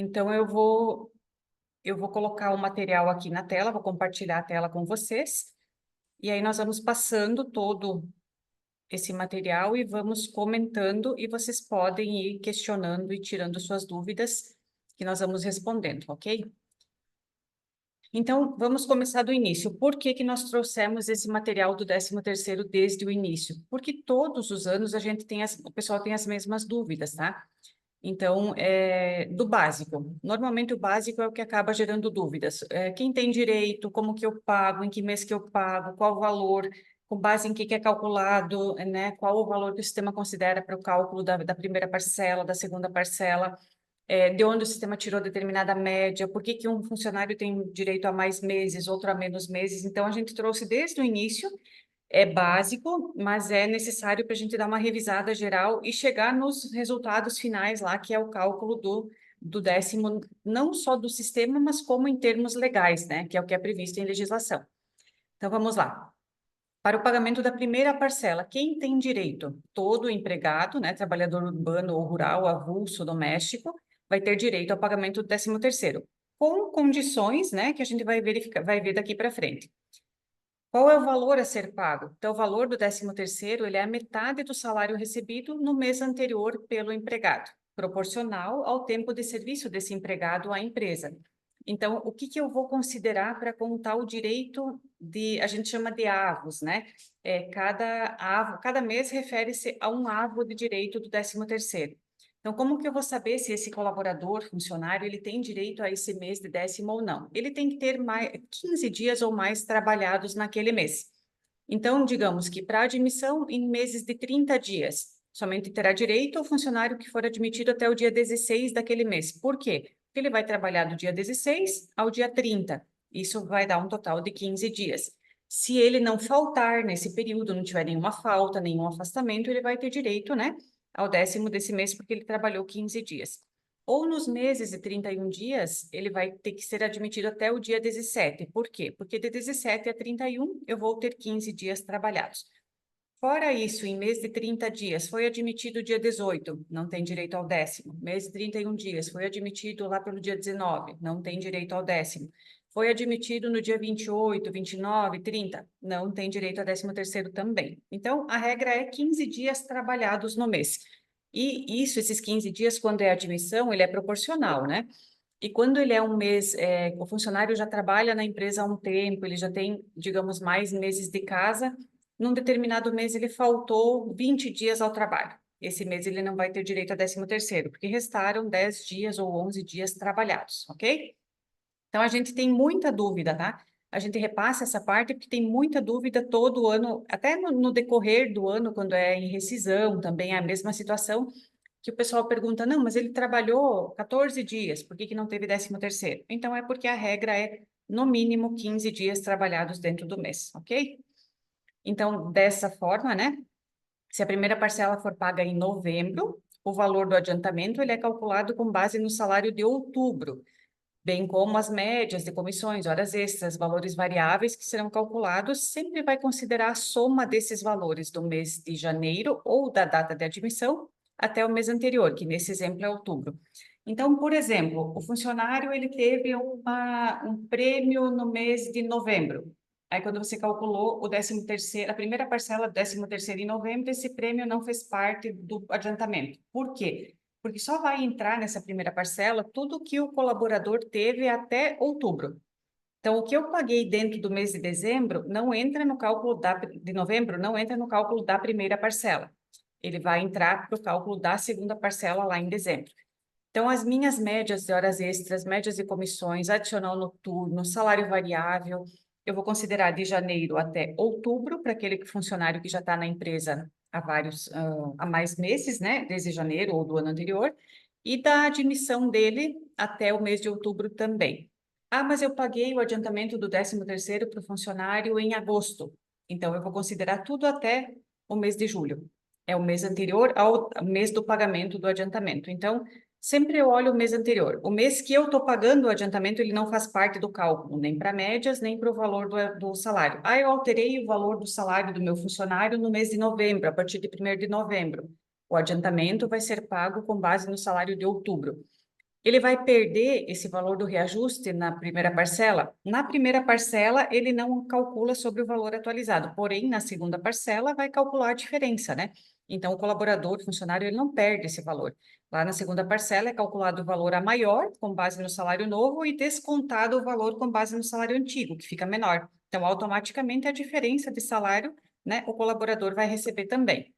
Então, eu vou colocar o material aqui na tela, vou compartilhar a tela com vocês, e aí nós vamos passando todo esse material e vamos comentando, e vocês podem ir questionando e tirando suas dúvidas, que nós vamos respondendo, ok? Então, vamos começar do início. Por que que nós trouxemos esse material do 13º desde o início? Porque todos os anos o pessoal tem as mesmas dúvidas, tá? Então, do básico. Normalmente o básico é o que acaba gerando dúvidas. Quem tem direito, como que eu pago, em que mês que eu pago, qual o valor, com base em que é calculado, né? Qual o valor que o sistema considera para o cálculo da primeira parcela, da segunda parcela, de onde o sistema tirou determinada média, por que que um funcionário tem direito a mais meses, outro a menos meses. Então, a gente trouxe desde o início, é básico, mas é necessário para a gente dar uma revisada geral e chegar nos resultados finais lá, que é o cálculo do décimo, não só do sistema, mas como em termos legais, né? Que é o que é previsto em legislação. Então, vamos lá. Para o pagamento da primeira parcela, quem tem direito? Todo empregado, né, trabalhador urbano ou rural, avulso, doméstico, vai ter direito ao pagamento do 13º, com condições, né, que a gente vai verificar, vai ver daqui para frente. Qual é o valor a ser pago? Então, o valor do 13º, ele é a metade do salário recebido no mês anterior pelo empregado, proporcional ao tempo de serviço desse empregado à empresa. Então, o que que eu vou considerar para contar o direito a gente chama de avos, né? Cada mês refere-se a um avo de direito do 13º. Então, como que eu vou saber se esse colaborador, funcionário, ele tem direito a esse mês de décimo ou não? Ele tem que ter 15 dias ou mais trabalhados naquele mês. Então, digamos que para admissão em meses de 30 dias, somente terá direito o funcionário que for admitido até o dia 16 daquele mês. Por quê? Porque ele vai trabalhar do dia 16 ao dia 30. Isso vai dar um total de 15 dias. Se ele não faltar nesse período, não tiver nenhuma falta, nenhum afastamento, ele vai ter direito, né, ao décimo desse mês, porque ele trabalhou 15 dias. Ou nos meses de 31 dias, ele vai ter que ser admitido até o dia 17. Por quê? Porque de 17 a 31 eu vou ter 15 dias trabalhados. Fora isso, em mês de 30 dias, foi admitido dia 18, não tem direito ao décimo. Mês de 31 dias, foi admitido lá pelo dia 19, não tem direito ao décimo. Foi admitido no dia 28, 29, 30, não tem direito ao 13º também. Então, a regra é 15 dias trabalhados no mês. E isso, esses 15 dias, quando é admissão, ele é proporcional, né? E quando ele é um mês, o funcionário já trabalha na empresa há um tempo, ele já tem, digamos, mais meses de casa, num determinado mês ele faltou 20 dias ao trabalho. Esse mês ele não vai ter direito a 13º, porque restaram 10 dias ou 11 dias trabalhados, ok? Então, a gente tem muita dúvida, tá? A gente repassa essa parte porque tem muita dúvida todo ano, até no decorrer do ano, quando é em rescisão, também é a mesma situação, que o pessoal pergunta, não, mas ele trabalhou 14 dias, por que que não teve 13º? Então, é porque a regra é, no mínimo, 15 dias trabalhados dentro do mês, ok? Então, dessa forma, né, se a primeira parcela for paga em novembro, o valor do adiantamento ele é calculado com base no salário de outubro, bem como as médias de comissões, horas extras, valores variáveis que serão calculados, sempre vai considerar a soma desses valores do mês de janeiro ou da data de admissão até o mês anterior, que nesse exemplo é outubro. Então, por exemplo, o funcionário ele teve um prêmio no mês de novembro. Aí, quando você calculou o 13º, a primeira parcela do 13º em novembro, esse prêmio não fez parte do adiantamento. Por quê? Porque só vai entrar nessa primeira parcela tudo que o colaborador teve até outubro. Então, o que eu paguei dentro do mês de dezembro não entra no cálculo de novembro, não entra no cálculo da primeira parcela. Ele vai entrar para o cálculo da segunda parcela lá em dezembro. Então, as minhas médias de horas extras, médias de comissões, adicional noturno, salário variável, eu vou considerar de janeiro até outubro, para aquele funcionário que já está na empresa há mais meses, né, desde janeiro ou do ano anterior, e da admissão dele até o mês de outubro também. Ah, mas eu paguei o adiantamento do 13º para o funcionário em agosto, então eu vou considerar tudo até o mês de julho. É o mês anterior ao mês do pagamento do adiantamento. Então, sempre eu olho o mês anterior. O mês que eu estou pagando o adiantamento, ele não faz parte do cálculo, nem para médias, nem para o valor do salário. Ah, eu alterei o valor do salário do meu funcionário no mês de novembro, a partir de 1º de novembro. O adiantamento vai ser pago com base no salário de outubro. ele vai perder esse valor do reajuste na primeira parcela? Na primeira parcela, ele não calcula sobre o valor atualizado, porém, na segunda parcela, vai calcular a diferença, né? Então, o colaborador, o funcionário, ele não perde esse valor. Lá na segunda parcela é calculado o valor a maior, com base no salário novo, e descontado o valor com base no salário antigo, que fica menor. Então, automaticamente, a diferença de salário, né, o colaborador vai receber também.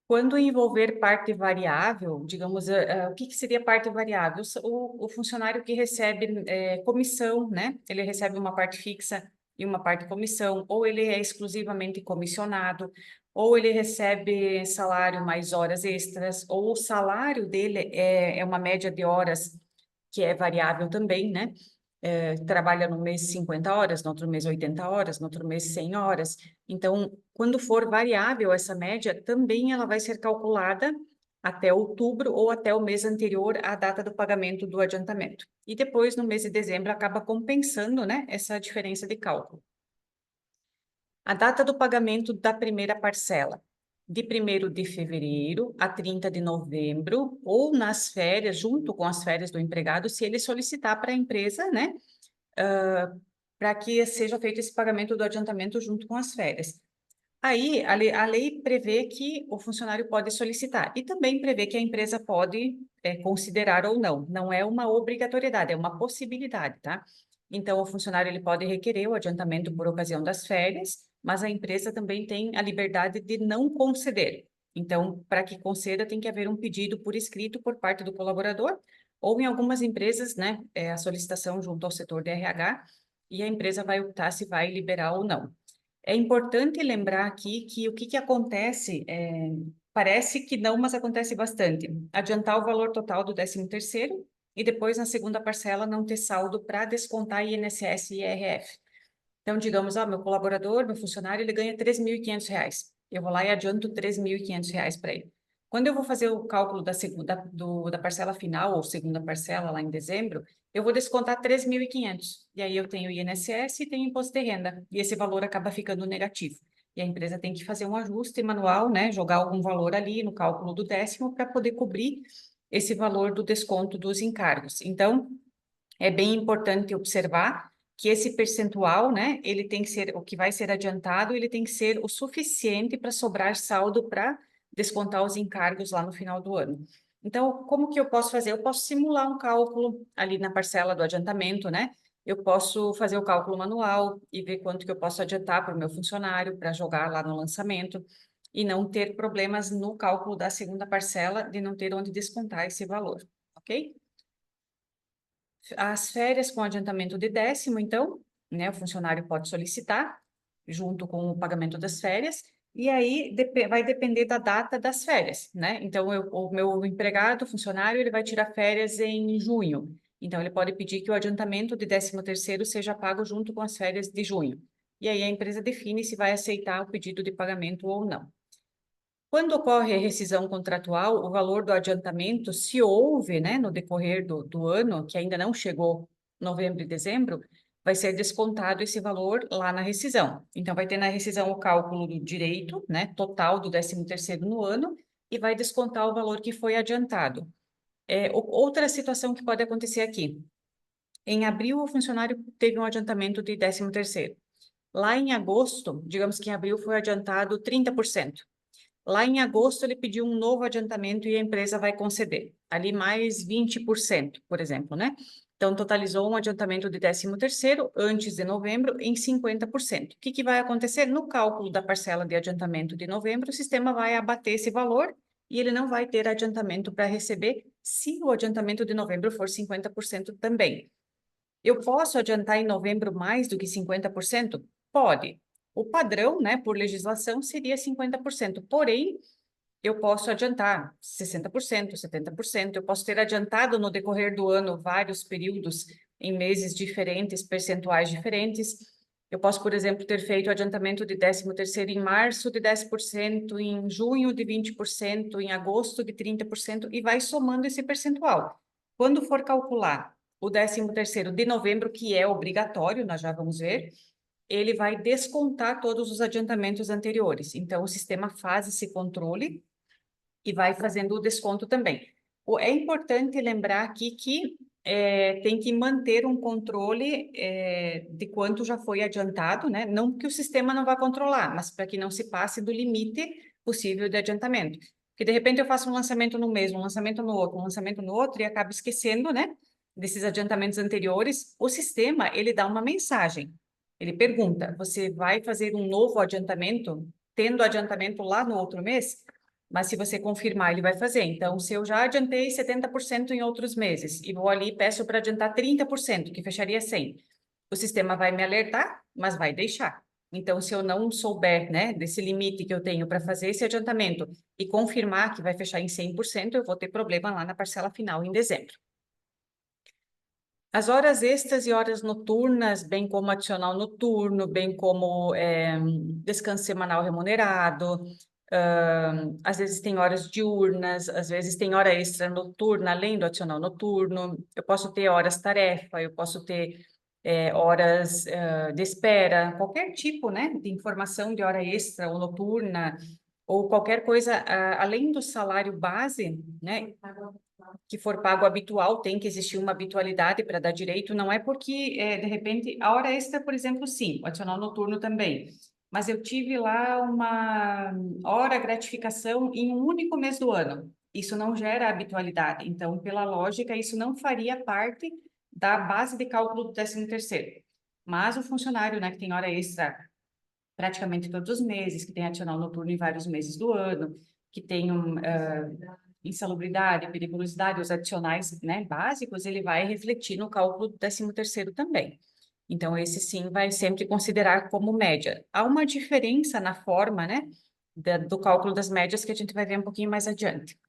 Quando envolver parte variável, digamos, o que seria parte variável? O funcionário que recebe comissão, né? Ele recebe uma parte fixa e uma parte comissão, ou ele é exclusivamente comissionado, ou ele recebe salário mais horas extras, ou o salário dele é uma média de horas que é variável também, né? Trabalha no mês 50 horas, no outro mês 80 horas, no outro mês 100 horas. Então, quando for variável essa média, também ela vai ser calculada até outubro ou até o mês anterior à data do pagamento do adiantamento. E depois, no mês de dezembro, acaba compensando, né, essa diferença de cálculo. A data do pagamento da primeira parcela, de 1º de fevereiro a 30 de novembro, ou nas férias, junto com as férias do empregado, se ele solicitar para a empresa, né, para que seja feito esse pagamento do adiantamento junto com as férias. Aí, a lei prevê que o funcionário pode solicitar e também prevê que a empresa pode considerar ou não. Não é uma obrigatoriedade, é uma possibilidade, tá? Então, o funcionário ele pode requerer o adiantamento por ocasião das férias, mas a empresa também tem a liberdade de não conceder. Então, para que conceda, tem que haver um pedido por escrito por parte do colaborador, ou em algumas empresas, né, a solicitação junto ao setor de RH, e a empresa vai optar se vai liberar ou não. É importante lembrar aqui que o que acontece, parece que não, mas acontece bastante. Adiantar o valor total do 13º e depois, na segunda parcela, não ter saldo para descontar INSS e IRF. Então, digamos, meu colaborador, meu funcionário, ele ganha R$ 3.500. Eu vou lá e adianto R$ 3.500 para ele. Quando eu vou fazer o cálculo da parcela final, ou segunda parcela, lá em dezembro, eu vou descontar 3.500. E aí eu tenho INSS e tenho imposto de renda. E esse valor acaba ficando negativo. E a empresa tem que fazer um ajuste manual, né? Jogar algum valor ali no cálculo do 10º para poder cobrir esse valor do desconto dos encargos. Então, é bem importante observar que esse percentual, né, ele tem que ser, o que vai ser adiantado, ele tem que ser o suficiente para sobrar saldo para descontar os encargos lá no final do ano. Então, como que eu posso fazer? Eu posso simular um cálculo ali na parcela do adiantamento, né? Eu posso fazer o cálculo manual e ver quanto que eu posso adiantar para o meu funcionário para jogar lá no lançamento e não ter problemas no cálculo da segunda parcela de não ter onde descontar esse valor, ok? As férias com adiantamento de 10º, então, né, o funcionário pode solicitar, junto com o pagamento das férias, e aí vai depender da data das férias, né? Então, o meu empregado, funcionário, ele vai tirar férias em junho. Então, ele pode pedir que o adiantamento de 13º seja pago junto com as férias de junho. E aí a empresa define se vai aceitar o pedido de pagamento ou não. Quando ocorre a rescisão contratual, o valor do adiantamento, se houve, né, no decorrer do ano, que ainda não chegou novembro e dezembro, vai ser descontado esse valor lá na rescisão. Então, vai ter na rescisão o cálculo do direito, né, total do 13º no ano, e vai descontar o valor que foi adiantado. Outra situação que pode acontecer aqui. Em abril, o funcionário teve um adiantamento de 13º. Lá em agosto, digamos que em abril foi adiantado 30%. Lá em agosto, ele pediu um novo adiantamento e a empresa vai conceder. Ali mais 20%, por exemplo, né? Então, totalizou um adiantamento de 13º antes de novembro em 50%. O que vai acontecer? No cálculo da parcela de adiantamento de novembro, o sistema vai abater esse valor e ele não vai ter adiantamento para receber se o adiantamento de novembro for 50% também. Eu posso adiantar em novembro mais do que 50%? Pode. O padrão, né, por legislação, seria 50%. Porém, eu posso adiantar 60%, 70%. Eu posso ter adiantado no decorrer do ano vários períodos em meses diferentes, percentuais diferentes. Eu posso, por exemplo, ter feito adiantamento de 13º em março de 10%, em junho de 20%, em agosto de 30% e vai somando esse percentual. Quando for calcular o 13º de novembro, que é obrigatório, nós já vamos ver, ele vai descontar todos os adiantamentos anteriores. Então, o sistema faz esse controle e vai fazendo o desconto também. É importante lembrar aqui que tem que manter um controle de quanto já foi adiantado, né? Não que o sistema não vá controlar, mas para que não se passe do limite possível de adiantamento. Porque de repente eu faço um lançamento no mês, um lançamento no outro, um lançamento no outro e acabo esquecendo, né? Desses adiantamentos anteriores. O sistema, ele dá uma mensagem. Ele pergunta: você vai fazer um novo adiantamento, tendo adiantamento lá no outro mês? Mas se você confirmar, ele vai fazer. Então, se eu já adiantei 70% em outros meses e vou ali e peço para adiantar 30%, que fecharia 100, o sistema vai me alertar, mas vai deixar. Então, se eu não souber, né, desse limite que eu tenho para fazer esse adiantamento e confirmar que vai fechar em 100%, eu vou ter problema lá na parcela final em dezembro. As horas extras e horas noturnas, bem como adicional noturno, bem como descanso semanal remunerado, às vezes tem horas diurnas, às vezes tem hora extra noturna, além do adicional noturno. Eu posso ter horas tarefa, eu posso ter horas de espera, qualquer tipo, né, de informação de hora extra ou noturna, ou qualquer coisa além do salário base, né, que for pago habitual, tem que existir uma habitualidade para dar direito, não é porque, de repente, a hora extra, por exemplo, sim, o adicional noturno também, mas eu tive lá uma hora gratificação em um único mês do ano. Isso não gera habitualidade, então, pela lógica, isso não faria parte da base de cálculo do 13º. Mas o funcionário, né, que tem hora extra praticamente todos os meses, que tem adicional noturno em vários meses do ano, que tem insalubridade, periculosidade, os adicionais, né, básicos, ele vai refletir no cálculo do 13º também. Então, esse sim vai sempre considerar como média. Há uma diferença na forma, né, do cálculo das médias que a gente vai ver um pouquinho mais adiante.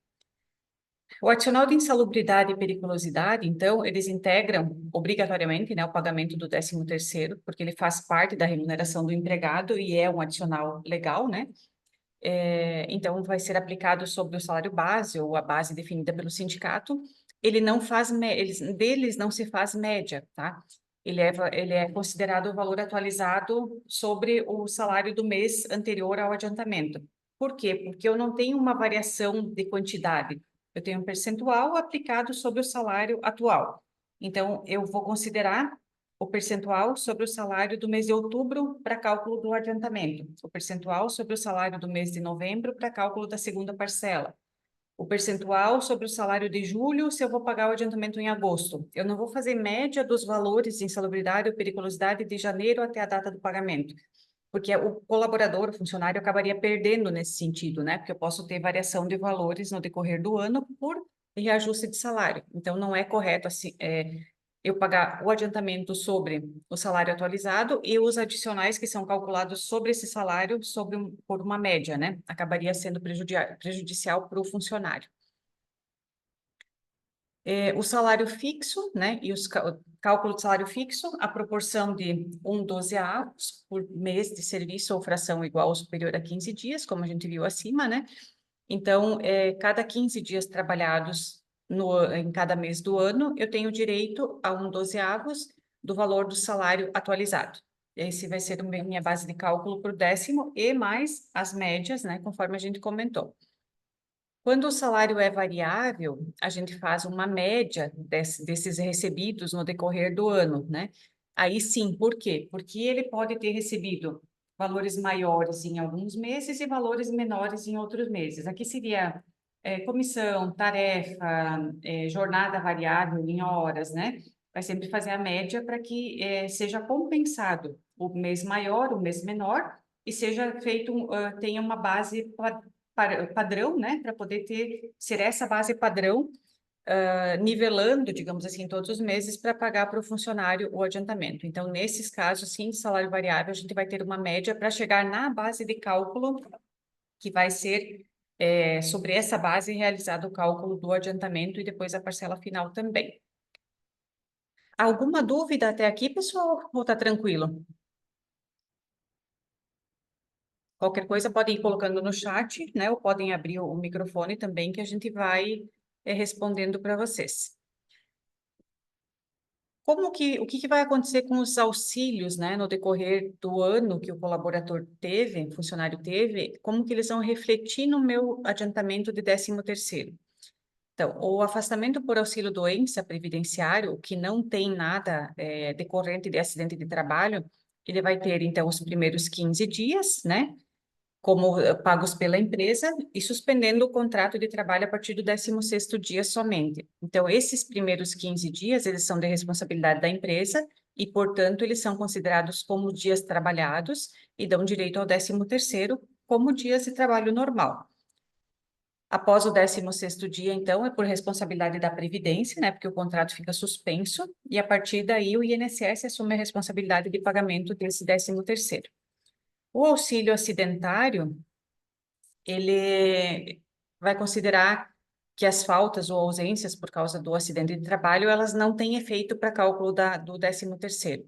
O adicional de insalubridade e periculosidade, então, eles integram obrigatoriamente, né, o pagamento do 13º, porque ele faz parte da remuneração do empregado e é um adicional legal, né? Então, vai ser aplicado sobre o salário base ou a base definida pelo sindicato. Ele não faz, deles não se faz média, tá? Ele é considerado o valor atualizado sobre o salário do mês anterior ao adiantamento. Por quê? Porque eu não tenho uma variação de quantidade. Eu tenho um percentual aplicado sobre o salário atual. Então, eu vou considerar o percentual sobre o salário do mês de outubro para cálculo do adiantamento, o percentual sobre o salário do mês de novembro para cálculo da segunda parcela, o percentual sobre o salário de julho se eu vou pagar o adiantamento em agosto. Eu não vou fazer média dos valores de insalubridade ou periculosidade de janeiro até a data do pagamento, porque o colaborador, o funcionário, acabaria perdendo nesse sentido, né? Porque eu posso ter variação de valores no decorrer do ano por reajuste de salário. Então, não é correto assim, eu pagar o adiantamento sobre o salário atualizado e os adicionais que são calculados sobre esse salário por uma média, né? Acabaria sendo prejudicial para o funcionário. O salário fixo, né? E o cálculo de salário fixo, a proporção de 1/12 por mês de serviço ou fração igual ou superior a 15 dias, como a gente viu acima, né? Então, cada 15 dias trabalhados em cada mês do ano, eu tenho direito a 1/12 do valor do salário atualizado. Esse vai ser a minha base de cálculo para o 10º e mais as médias, né, conforme a gente comentou. Quando o salário é variável, a gente faz uma média desses recebidos no decorrer do ano, né? Aí sim, por quê? Porque ele pode ter recebido valores maiores em alguns meses e valores menores em outros meses. Aqui seria comissão, tarefa, jornada variável em horas, né? Vai sempre fazer a média para que seja compensado o mês maior, o mês menor, e seja feito, tenha uma base padrão, né, para poder ser essa base padrão, nivelando, digamos assim, todos os meses para pagar para o funcionário o adiantamento. Então, nesses casos, sim, de salário variável, a gente vai ter uma média para chegar na base de cálculo, que vai ser sobre essa base realizado o cálculo do adiantamento e depois a parcela final também. Alguma dúvida até aqui, pessoal? Ou tá tranquilo? Qualquer coisa podem ir colocando no chat, né? Ou podem abrir o microfone também, que a gente vai respondendo para vocês. o que que vai acontecer com os auxílios, né, no decorrer do ano que o colaborador teve, o funcionário teve, como que eles vão refletir no meu adiantamento de 13º? Então, o afastamento por auxílio-doença previdenciário, que não tem nada decorrente de acidente de trabalho, ele vai ter, então, os primeiros 15 dias, né, como pagos pela empresa, e suspendendo o contrato de trabalho a partir do 16º dia somente. Então, esses primeiros 15 dias, eles são de responsabilidade da empresa, e, portanto, eles são considerados como dias trabalhados, e dão direito ao 13º como dias de trabalho normal. Após o 16º dia, então, é por responsabilidade da Previdência, né, porque o contrato fica suspenso, e a partir daí o INSS assume a responsabilidade de pagamento desse 13º. O auxílio acidentário, ele vai considerar que as faltas ou ausências por causa do acidente de trabalho, elas não têm efeito para cálculo do 13º.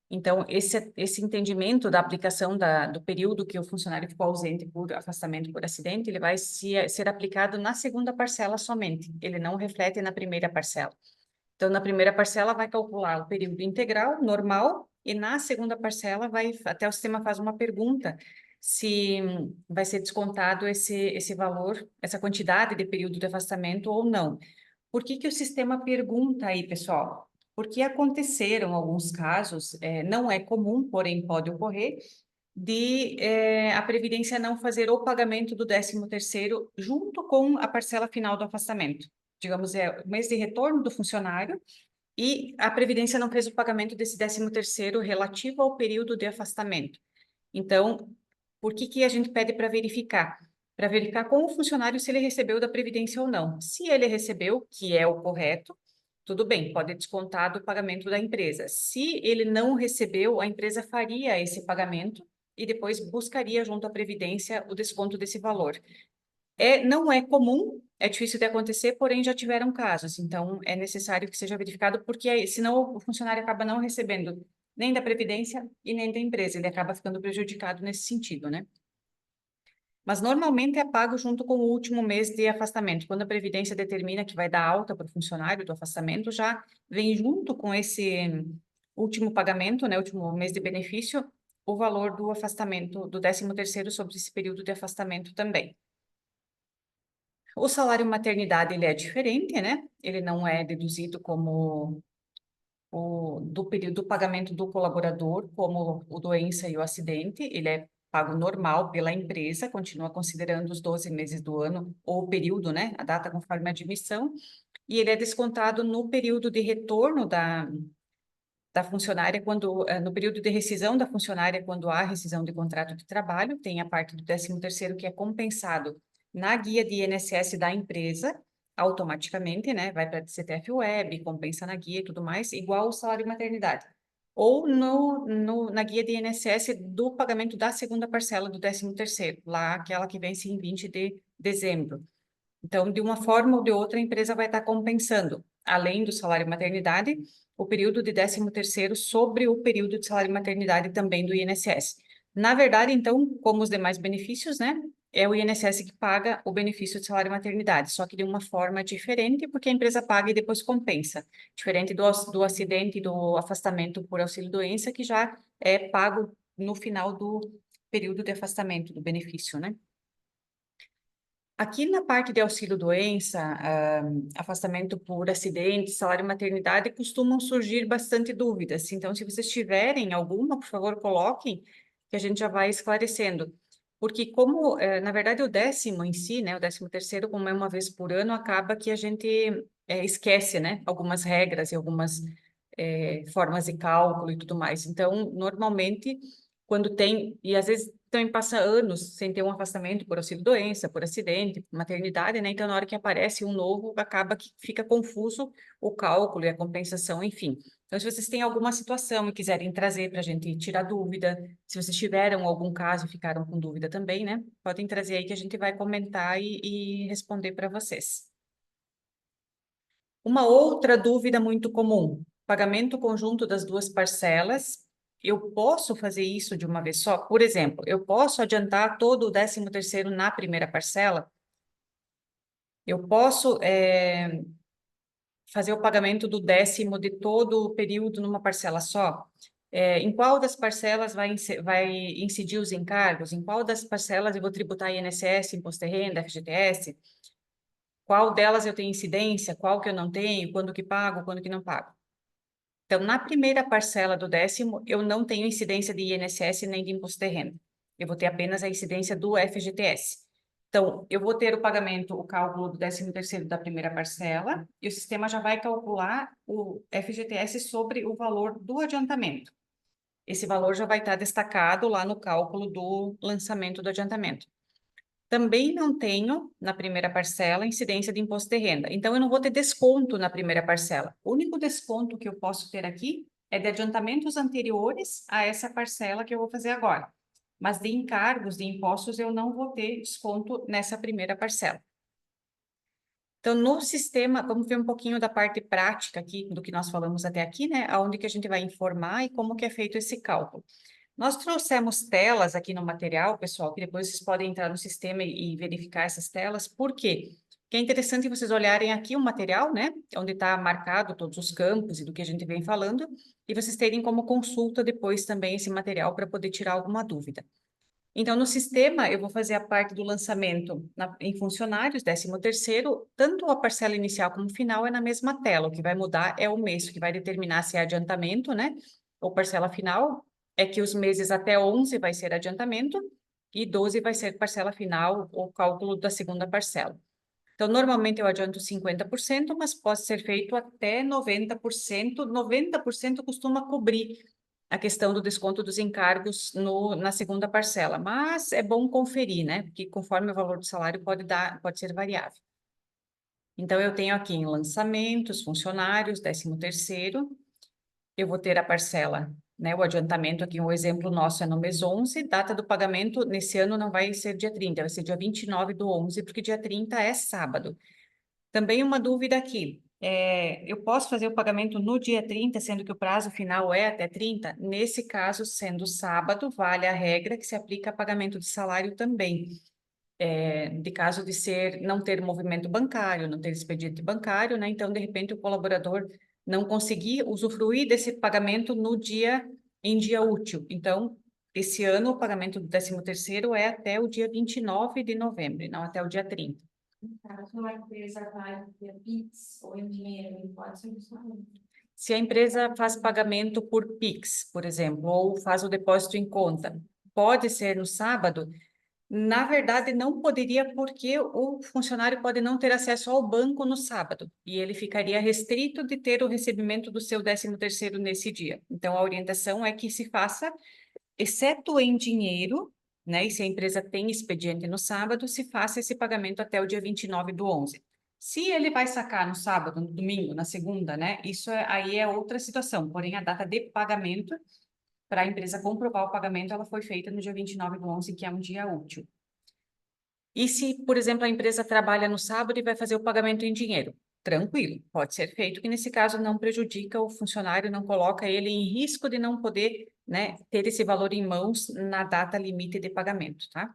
Então, esse entendimento da aplicação do período que o funcionário ficou ausente por afastamento por acidente, ele vai ser aplicado na segunda parcela somente, ele não reflete na primeira parcela. Então, na primeira parcela vai calcular o período integral, normal, e na segunda parcela até o sistema faz uma pergunta se vai ser descontado esse valor, essa quantidade de período de afastamento ou não. Por que que o sistema pergunta aí, pessoal? Porque aconteceram alguns casos, não é comum, porém pode ocorrer, de a Previdência não fazer o pagamento do 13º junto com a parcela final do afastamento. Digamos, é o mês de retorno do funcionário e a Previdência não fez o pagamento desse 13º relativo ao período de afastamento. Então, por que que a gente pede para verificar? Para verificar com o funcionário se ele recebeu da Previdência ou não. Se ele recebeu, que é o correto, tudo bem, pode descontar do pagamento da empresa. Se ele não recebeu, a empresa faria esse pagamento e depois buscaria junto à Previdência o desconto desse valor. Não é comum, é difícil de acontecer, porém já tiveram casos, então é necessário que seja verificado, porque senão o funcionário acaba não recebendo nem da Previdência e nem da empresa, ele acaba ficando prejudicado nesse sentido, né? Mas normalmente é pago junto com o último mês de afastamento. Quando a Previdência determina que vai dar alta para o funcionário do afastamento, já vem junto com esse último pagamento, né, último mês de benefício, o valor do afastamento, do 13º sobre esse período de afastamento também. O salário maternidade, ele é diferente, né? Ele não é deduzido como do período do pagamento do colaborador, como o doença e o acidente, ele é pago normal pela empresa, continua considerando os 12 meses do ano, ou o período, né? A data conforme a admissão, e ele é descontado no período de retorno da funcionária, no período de rescisão da funcionária, quando há rescisão de contrato de trabalho, tem a parte do 13º que é compensado na guia de INSS da empresa, automaticamente, né? Vai para a CTF Web, compensa na guia e tudo mais, igual o salário maternidade. Ou na guia de INSS do pagamento da segunda parcela do 13º, lá aquela que vence em 20 de dezembro. Então, de uma forma ou de outra, a empresa vai estar compensando, além do salário maternidade, o período de 13º sobre o período de salário maternidade também do INSS. Na verdade, então, como os demais benefícios, né, é o INSS que paga o benefício de salário maternidade, só que de uma forma diferente, porque a empresa paga e depois compensa, diferente do acidente e do afastamento por auxílio-doença, que já é pago no final do período de afastamento do benefício, né? Aqui na parte de auxílio-doença, afastamento por acidente, salário maternidade, costumam surgir bastante dúvidas. Então, se vocês tiverem alguma, por favor, coloquem, que a gente já vai esclarecendo. Porque como, na verdade, o 10º em si, né, o 13º, como é uma vez por ano, acaba que a gente esquece, né, algumas regras e algumas formas de cálculo e tudo mais. Então, normalmente, quando tem, e às vezes também passa anos sem ter um afastamento por auxílio-doença, por acidente, por maternidade, né? Então, na hora que aparece um novo, acaba que fica confuso o cálculo e a compensação, enfim. Então, se vocês têm alguma situação e quiserem trazer para a gente tirar dúvida, se vocês tiveram algum caso e ficaram com dúvida também, né? Podem trazer aí que a gente vai comentar e responder para vocês. Uma outra dúvida muito comum: pagamento conjunto das duas parcelas. Eu posso fazer isso de uma vez só? Por exemplo, eu posso adiantar todo o 13º na primeira parcela? Eu posso fazer o pagamento do 10º de todo o período numa parcela só? Em qual das parcelas vai incidir os encargos? Em qual das parcelas eu vou tributar INSS, Imposto de Renda, FGTS? Qual delas eu tenho incidência? Qual que eu não tenho? Quando que pago? Quando que não pago? Então, na primeira parcela do 10º, eu não tenho incidência de INSS nem de Imposto de Renda. Eu vou ter apenas a incidência do FGTS. Então, eu vou ter o pagamento, o cálculo do 13º da primeira parcela, e o sistema já vai calcular o FGTS sobre o valor do adiantamento. Esse valor já vai estar destacado lá no cálculo do lançamento do adiantamento. Também não tenho, na primeira parcela, incidência de imposto de renda. Então, eu não vou ter desconto na primeira parcela. O único desconto que eu posso ter aqui é de adiantamentos anteriores a essa parcela que eu vou fazer agora. Mas de encargos, de impostos, eu não vou ter desconto nessa primeira parcela. Então, no sistema, vamos ver um pouquinho da parte prática aqui, do que nós falamos até aqui, né? Onde que a gente vai informar e como que é feito esse cálculo. Nós trouxemos telas aqui no material, pessoal, que depois vocês podem entrar no sistema e verificar essas telas. Por quê? Porque é interessante vocês olharem aqui o material, né? Onde está marcado todos os campos e do que a gente vem falando, e vocês terem como consulta depois também esse material para poder tirar alguma dúvida. Então, no sistema, eu vou fazer a parte do lançamento em funcionários, 13º, tanto a parcela inicial como final é na mesma tela. O que vai mudar é o mês, o que vai determinar se é adiantamento, né? Ou parcela final, é que os meses até 11 vai ser adiantamento e 12 vai ser parcela final, ou cálculo da segunda parcela. Então, normalmente eu adianto 50%, mas pode ser feito até 90%. 90% costuma cobrir a questão do desconto dos encargos na segunda parcela, mas é bom conferir, né? Porque conforme o valor do salário pode ser variável. Então, eu tenho aqui em lançamentos, funcionários, 13º, eu vou ter a parcela, né? O adiantamento aqui, um exemplo nosso é no mês 11, data do pagamento nesse ano não vai ser dia 30, vai ser dia 29/11, porque dia 30 é sábado. Também uma dúvida aqui. Eu posso fazer o pagamento no dia 30, sendo que o prazo final é até 30? Nesse caso, sendo sábado, vale a regra que se aplica a pagamento de salário também. De caso de não ter movimento bancário, não ter expediente bancário, né? Então, de repente, o colaborador não conseguir usufruir desse pagamento em dia útil. Então, esse ano, o pagamento do 13º é até o dia 29 de novembro, não até o dia 30. Caso uma empresa vai via Pix ou em dinheiro, ele pode ser funcionário. Se a empresa faz pagamento por Pix, por exemplo, ou faz o depósito em conta, pode ser no sábado? Na verdade, não poderia, porque o funcionário pode não ter acesso ao banco no sábado, e ele ficaria restrito de ter o recebimento do seu 13º nesse dia. Então, a orientação é que se faça, exceto em dinheiro, né? E se a empresa tem expediente no sábado, se faça esse pagamento até o dia 29/11. Se ele vai sacar no sábado, no domingo, na segunda, né? Aí é outra situação. Porém, a data de pagamento, para a empresa comprovar o pagamento, ela foi feita no dia 29/11, que é um dia útil. E se, por exemplo, a empresa trabalha no sábado e vai fazer o pagamento em dinheiro? Tranquilo, pode ser feito, que nesse caso não prejudica o funcionário, não coloca ele em risco de não poder, né, ter esse valor em mãos na data limite de pagamento, tá?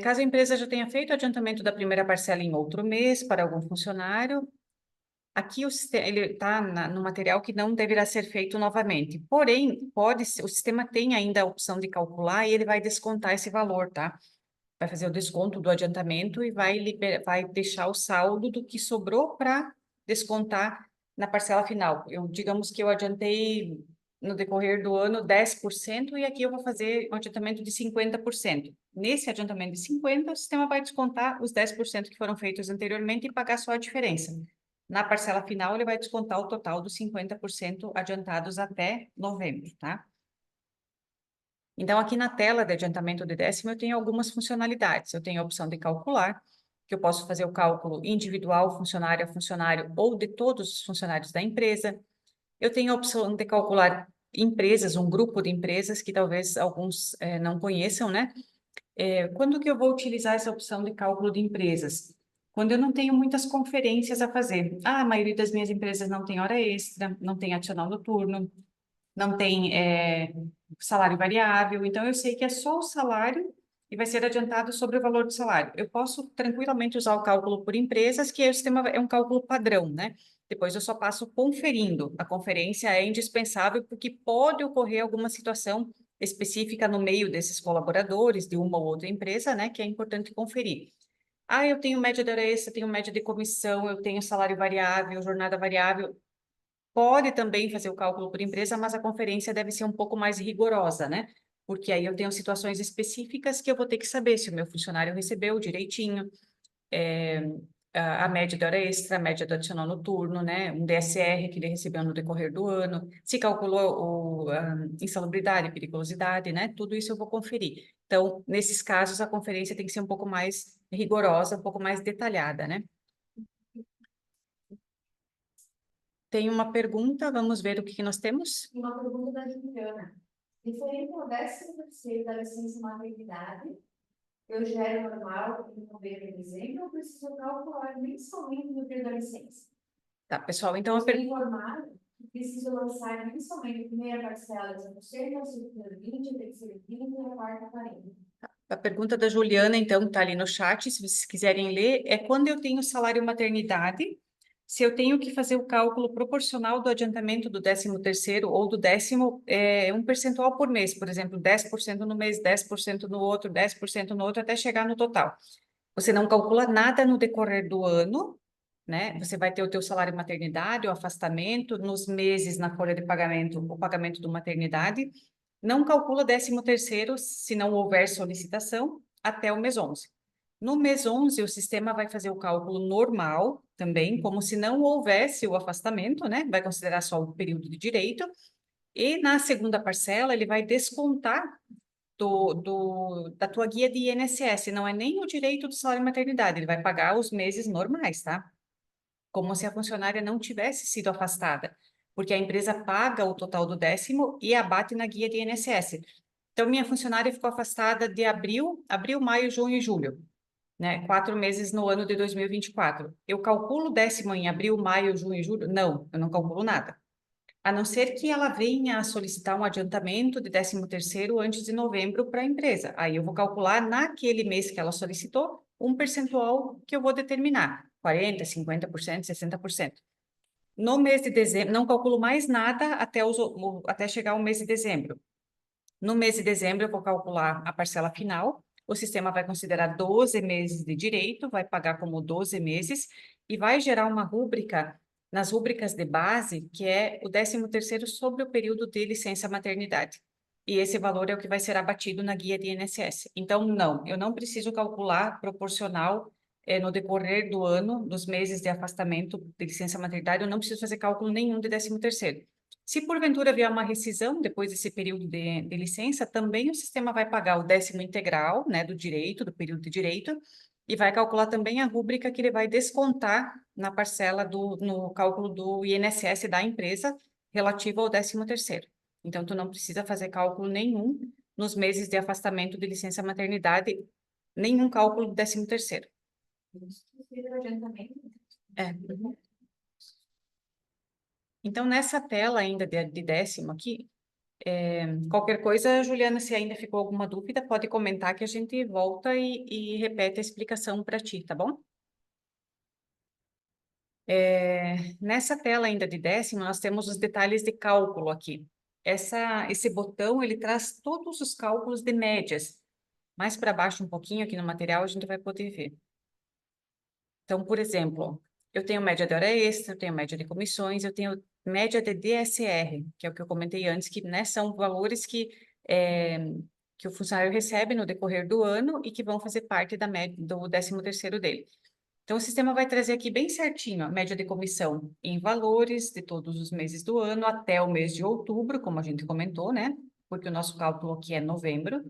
Caso a empresa já tenha feito o adiantamento da primeira parcela em outro mês para algum funcionário, aqui ele está no material que não deverá ser feito novamente. Porém, o sistema tem ainda a opção de calcular e ele vai descontar esse valor, tá? Vai fazer o desconto do adiantamento e vai deixar o saldo do que sobrou para descontar na parcela final. Digamos que eu adiantei no decorrer do ano 10% e aqui eu vou fazer um adiantamento de 50%. Nesse adiantamento de 50%, o sistema vai descontar os 10% que foram feitos anteriormente e pagar só a diferença. Na parcela final, ele vai descontar o total dos 50% adiantados até novembro, tá? Então, aqui na tela de adiantamento de 10º, eu tenho algumas funcionalidades. Eu tenho a opção de calcular, que eu posso fazer o cálculo individual, funcionário a funcionário, ou de todos os funcionários da empresa. Eu tenho a opção de calcular empresas, um grupo de empresas, que talvez alguns não conheçam, né? Quando que eu vou utilizar essa opção de cálculo de empresas? Quando eu não tenho muitas conferências a fazer. A maioria das minhas empresas não tem hora extra, não tem adicional noturno, não tem salário variável, então eu sei que é só o salário e vai ser adiantado sobre o valor do salário. Eu posso tranquilamente usar o cálculo por empresas, que o sistema é um cálculo padrão, né? Depois eu só passo conferindo. A conferência é indispensável porque pode ocorrer alguma situação específica no meio desses colaboradores de uma ou outra empresa, né, que é importante conferir. Ah, eu tenho média de hora extra, tenho média de comissão, eu tenho salário variável, jornada variável. Pode também fazer o cálculo por empresa, mas a conferência deve ser um pouco mais rigorosa, né? Porque aí eu tenho situações específicas que eu vou ter que saber se o meu funcionário recebeu direitinho, é, a média de hora extra, a média do adicional noturno, né? Um DSR que ele recebeu no decorrer do ano, se calculou a insalubridade, periculosidade, né? Tudo isso eu vou conferir. Então, nesses casos, a conferência tem que ser um pouco mais rigorosa, um pouco mais detalhada, né? Tem uma pergunta, vamos ver o que nós temos. Uma pergunta da Juliana. Diferente ao 13º da licença maternidade, eu gero normal em novembro e dezembro, ou preciso calcular mensalmente no dia da licença? Tá, pessoal, então Vocês me informaram que preciso lançar mensalmente a primeira parcela de 10%, a segunda 20%, a terceira 20% e a quarta 40%. a pergunta da Juliana, então, está ali no chat, se vocês quiserem ler, é quando eu tenho salário maternidade, se eu tenho que fazer o cálculo proporcional do adiantamento do 13º ou do décimo, um percentual por mês, por exemplo, 10% no mês, 10% no outro, 10% no outro, até chegar no total. Você não calcula nada no decorrer do ano, né? Você vai ter o teu salário maternidade, o afastamento, nos meses na folha de pagamento, o pagamento do maternidade. Não calcula 13º se não houver solicitação até o mês 11. No mês 11, o sistema vai fazer o cálculo normal também, como se não houvesse o afastamento, né? Vai considerar só o período de direito. E na segunda parcela, ele vai descontar da tua guia de INSS. Não é nem o direito do salário maternidade, ele vai pagar os meses normais, tá? Como se a funcionária não tivesse sido afastada, porque a empresa paga o total do 10º e abate na guia de INSS. Então, minha funcionária ficou afastada de abril, maio, junho e julho, né? 4 meses no ano de 2024. Eu calculo o 10º em abril, maio, junho e julho? Não, eu não calculo nada. A não ser que ela venha a solicitar um adiantamento de 13º antes de novembro para a empresa. Aí eu vou calcular naquele mês que ela solicitou um percentual que eu vou determinar, 40%, 50%, 60%. No mês de dezembro, não calculo mais nada até chegar o mês de dezembro. No mês de dezembro, eu vou calcular a parcela final. O sistema vai considerar 12 meses de direito, vai pagar como 12 meses e vai gerar uma rúbrica nas rúbricas de base, que é o 13º sobre o período de licença maternidade. E esse valor é o que vai ser abatido na guia de INSS. Então, não, eu não preciso calcular proporcional no decorrer do ano, dos meses de afastamento de licença maternidade, eu não preciso fazer cálculo nenhum de 13º. Se porventura vier uma rescisão depois desse período de licença, também o sistema vai pagar o 10º integral, né, do direito, do período de direito, e vai calcular também a rúbrica que ele vai descontar na parcela no cálculo do INSS da empresa relativo ao 13º. Então, tu não precisa fazer cálculo nenhum nos meses de afastamento de licença maternidade, nenhum cálculo do 13º. Isso precisa de adiantamento. É. Uhum. Então, nessa tela ainda de 10º aqui, qualquer coisa, Juliana, se ainda ficou alguma dúvida, pode comentar que a gente volta e repete a explicação para ti, tá bom? Nessa tela ainda de 10º, nós temos os detalhes de cálculo aqui. Esse botão, ele traz todos os cálculos de médias. Mais para baixo um pouquinho aqui no material, a gente vai poder ver. Então, por exemplo, eu tenho média de hora extra, eu tenho média de comissões, eu tenho média de DSR, que é o que eu comentei antes, que, né, são valores que o funcionário recebe no decorrer do ano e que vão fazer parte da média, do 13º dele. Então, o sistema vai trazer aqui bem certinho a média de comissão em valores de todos os meses do ano até o mês de outubro, como a gente comentou, né? Porque o nosso cálculo aqui é novembro.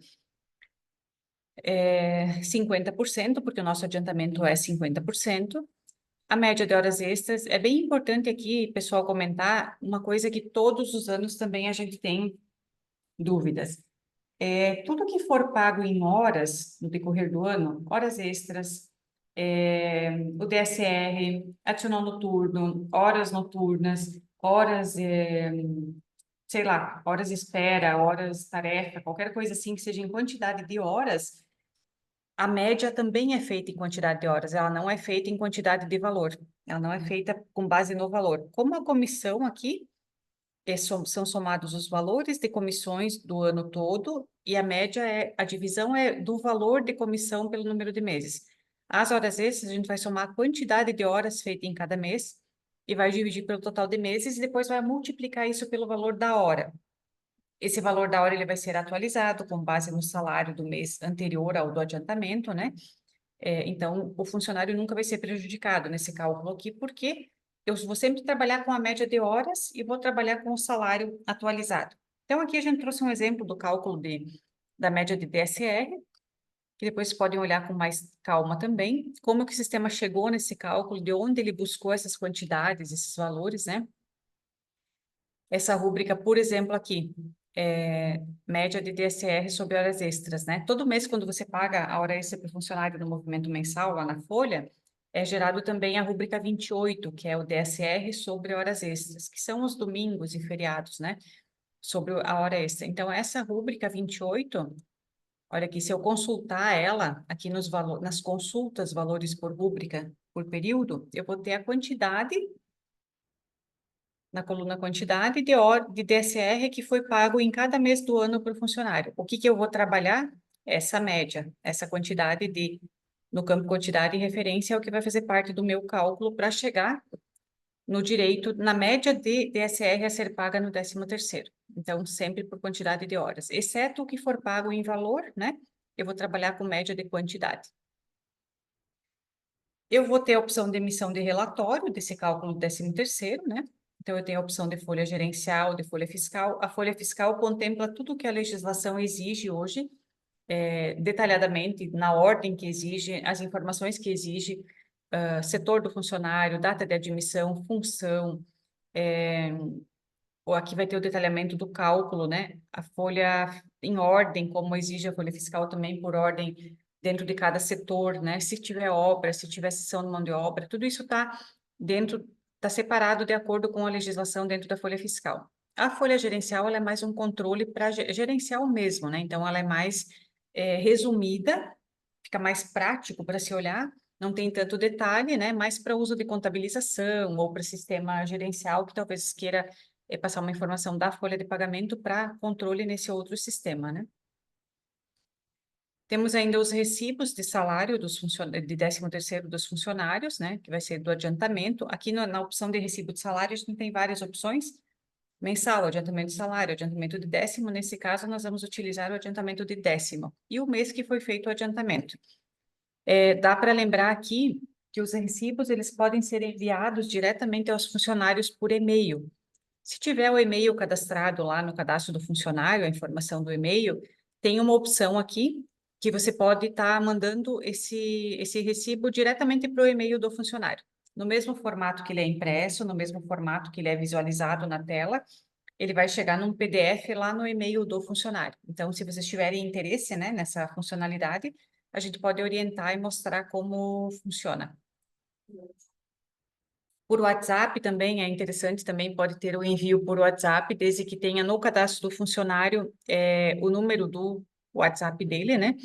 50%, porque o nosso adiantamento é 50%. A média de horas extras, é bem importante aqui, pessoal, comentar uma coisa que todos os anos também a gente tem dúvidas. Tudo que for pago em horas no decorrer do ano, horas extras, o DSR, adicional noturno, horas noturnas, horas, sei lá, horas espera, horas tarefa, qualquer coisa assim que seja em quantidade de horas, a média também é feita em quantidade de horas, ela não é feita em quantidade de valor, ela não é feita com base no valor. Como a comissão aqui, são somados os valores de comissões do ano todo, e a média a divisão é do valor de comissão pelo número de meses. As horas extras, a gente vai somar a quantidade de horas feita em cada mês, e vai dividir pelo total de meses, e depois vai multiplicar isso pelo valor da hora. Esse valor da hora ele vai ser atualizado com base no salário do mês anterior ao do adiantamento, né? Então, o funcionário nunca vai ser prejudicado nesse cálculo aqui, porque eu vou sempre trabalhar com a média de horas e vou trabalhar com o salário atualizado. Então, aqui a gente trouxe um exemplo do cálculo da média de DSR, que depois vocês podem olhar com mais calma também, como que o sistema chegou nesse cálculo, de onde ele buscou essas quantidades, esses valores, né? Essa rúbrica, por exemplo, aqui, média de DSR sobre horas extras, né? Todo mês, quando você paga a hora extra para o funcionário no movimento mensal, lá na folha, é gerado também a rúbrica 28, que é o DSR sobre horas extras, que são os domingos e feriados, né? Sobre a hora extra. Então, essa rúbrica 28, olha aqui, se eu consultar ela, aqui nas consultas, valores por rúbrica, por período, eu vou ter a quantidade na coluna quantidade de DSR que foi pago em cada mês do ano para o funcionário. O que que eu vou trabalhar? Essa média, essa quantidade no campo quantidade e referência é o que vai fazer parte do meu cálculo para chegar no direito, na média de DSR a ser paga no 13º. Então, sempre por quantidade de horas. Exceto o que for pago em valor, né? Eu vou trabalhar com média de quantidade. Eu vou ter a opção de emissão de relatório desse cálculo do 13º, né? Então, eu tenho a opção de folha gerencial, de folha fiscal. A folha fiscal contempla tudo que a legislação exige hoje, detalhadamente, na ordem que exige, as informações que exige, setor do funcionário, data de admissão, função, ou aqui vai ter o detalhamento do cálculo, né? A folha em ordem, como exige a folha fiscal também, por ordem dentro de cada setor, né? Se tiver obra, se tiver cessão de mão de obra, tudo isso está separado de acordo com a legislação dentro da folha fiscal. A folha gerencial, ela é mais um controle para gerencial mesmo, né? Então, ela é mais resumida, fica mais prático para se olhar, não tem tanto detalhe, né? Mais para uso de contabilização ou para sistema gerencial que talvez queira passar uma informação da folha de pagamento para controle nesse outro sistema, né? Temos ainda os recibos de salário de 13º dos funcionários, né? Que vai ser do adiantamento. Aqui na opção de recibo de salário, a gente tem várias opções. Mensal, adiantamento de salário, adiantamento de décimo. Nesse caso, nós vamos utilizar o adiantamento de décimo. E o mês que foi feito o adiantamento. Dá para lembrar aqui que os recibos, eles podem ser enviados diretamente aos funcionários por e-mail. Se tiver o e-mail cadastrado lá no cadastro do funcionário, a informação do e-mail, tem uma opção aqui que você pode estar mandando esse recibo diretamente para o e-mail do funcionário. No mesmo formato que ele é impresso, no mesmo formato que ele é visualizado na tela, ele vai chegar num PDF lá no e-mail do funcionário. Então, se vocês tiverem interesse, né, nessa funcionalidade, a gente pode orientar e mostrar como funciona. Por WhatsApp também é interessante, também pode ter o envio por WhatsApp, desde que tenha no cadastro do funcionário o número do WhatsApp dele, né?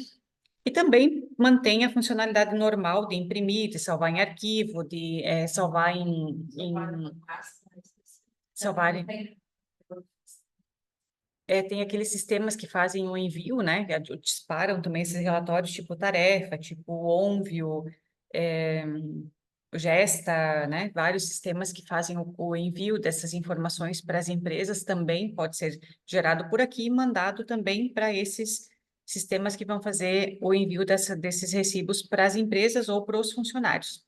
E também mantém a funcionalidade normal de imprimir, de salvar em arquivo, de salvar salvar tem aqueles sistemas que fazem o envio, né? Que disparam também esses relatórios tipo tarefa, tipo Onvio, o Gesta, né? Vários sistemas que fazem o envio dessas informações para as empresas também pode ser gerado por aqui e mandado também para esses sistemas que vão fazer o envio desses recibos para as empresas ou para os funcionários.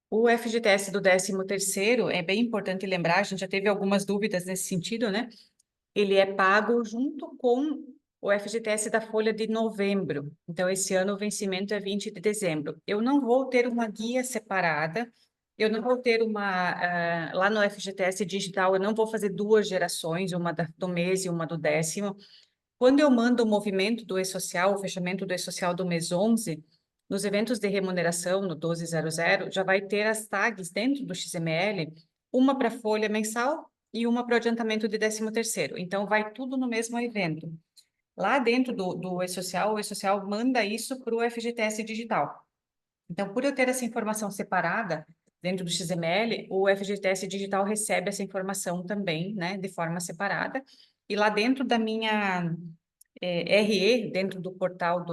O FGTS do 13º é bem importante lembrar, a gente já teve algumas dúvidas nesse sentido, né? Ele é pago junto com o FGTS da folha de novembro. Então, esse ano o vencimento é 20 de dezembro. Eu não vou ter uma guia separada, eu não vou ter lá no FGTS digital, eu não vou fazer duas gerações, uma do mês e uma do décimo. Quando eu mando o movimento do e-social, o fechamento do e-social do mês 11, nos eventos de remuneração, no 1200, já vai ter as tags dentro do XML, uma para folha mensal e uma para o adiantamento de 13º. Então, vai tudo no mesmo evento. Lá dentro do E-Social, o E-Social manda isso para o FGTS Digital. Então, por eu ter essa informação separada dentro do XML, o FGTS Digital recebe essa informação também, né, de forma separada. E lá dentro da minha RE, dentro do portal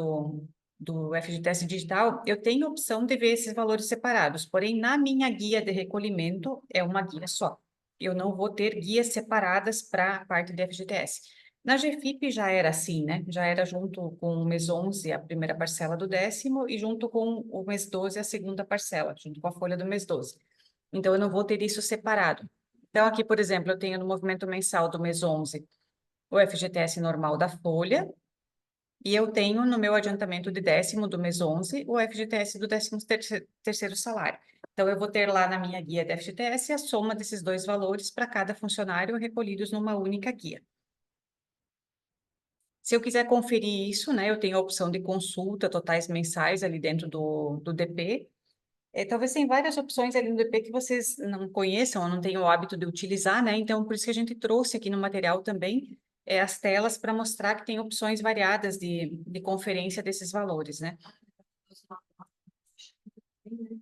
do FGTS Digital, eu tenho a opção de ver esses valores separados. Porém, na minha guia de recolhimento, é uma guia só. Eu não vou ter guias separadas para a parte de FGTS. Na GFIP já era assim, né? Já era junto com o mês 11, a primeira parcela do 10º, e junto com o mês 12, a segunda parcela, junto com a folha do mês 12. Então, eu não vou ter isso separado. Então, aqui, por exemplo, eu tenho no movimento mensal do mês 11 o FGTS normal da folha, e eu tenho no meu adiantamento de 10º do mês 11 o FGTS do 13º salário. Então, eu vou ter lá na minha guia de FGTS a soma desses dois valores para cada funcionário recolhidos numa única guia. Se eu quiser conferir isso, né, eu tenho a opção de consulta totais mensais ali dentro do DP. Talvez tenha várias opções ali no DP que vocês não conheçam ou não tenham o hábito de utilizar, né? Então, por isso que a gente trouxe aqui no material também as telas para mostrar que tem opções variadas de conferência desses valores, né?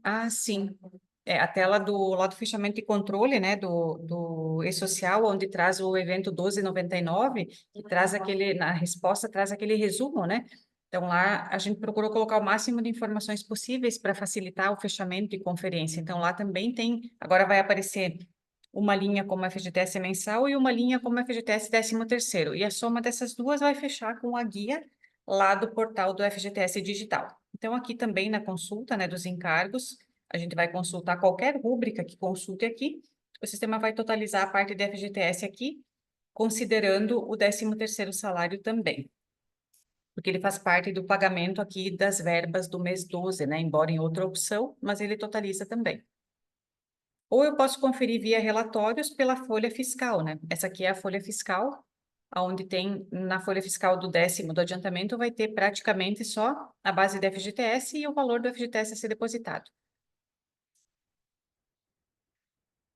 Ah, sim. A tela lá do fechamento e controle, né, do E-Social, onde traz o evento 1299, que traz na resposta, traz aquele resumo, né? Então, lá a gente procurou colocar o máximo de informações possíveis para facilitar o fechamento e conferência. Então, lá também tem, agora vai aparecer uma linha como FGTS mensal e uma linha como FGTS 13º. E a soma dessas duas vai fechar com a guia lá do portal do FGTS Digital. Então, aqui também na consulta, né, dos encargos, a gente vai consultar qualquer rúbrica que consulte aqui, o sistema vai totalizar a parte de FGTS aqui, considerando o 13º salário também, porque ele faz parte do pagamento aqui das verbas do mês 12, né, embora em outra opção, mas ele totaliza também. Ou eu posso conferir via relatórios pela folha fiscal, né? Essa aqui é a folha fiscal, onde tem, na folha fiscal do 10º do adiantamento, vai ter praticamente só a base do FGTS e o valor do FGTS a ser depositado.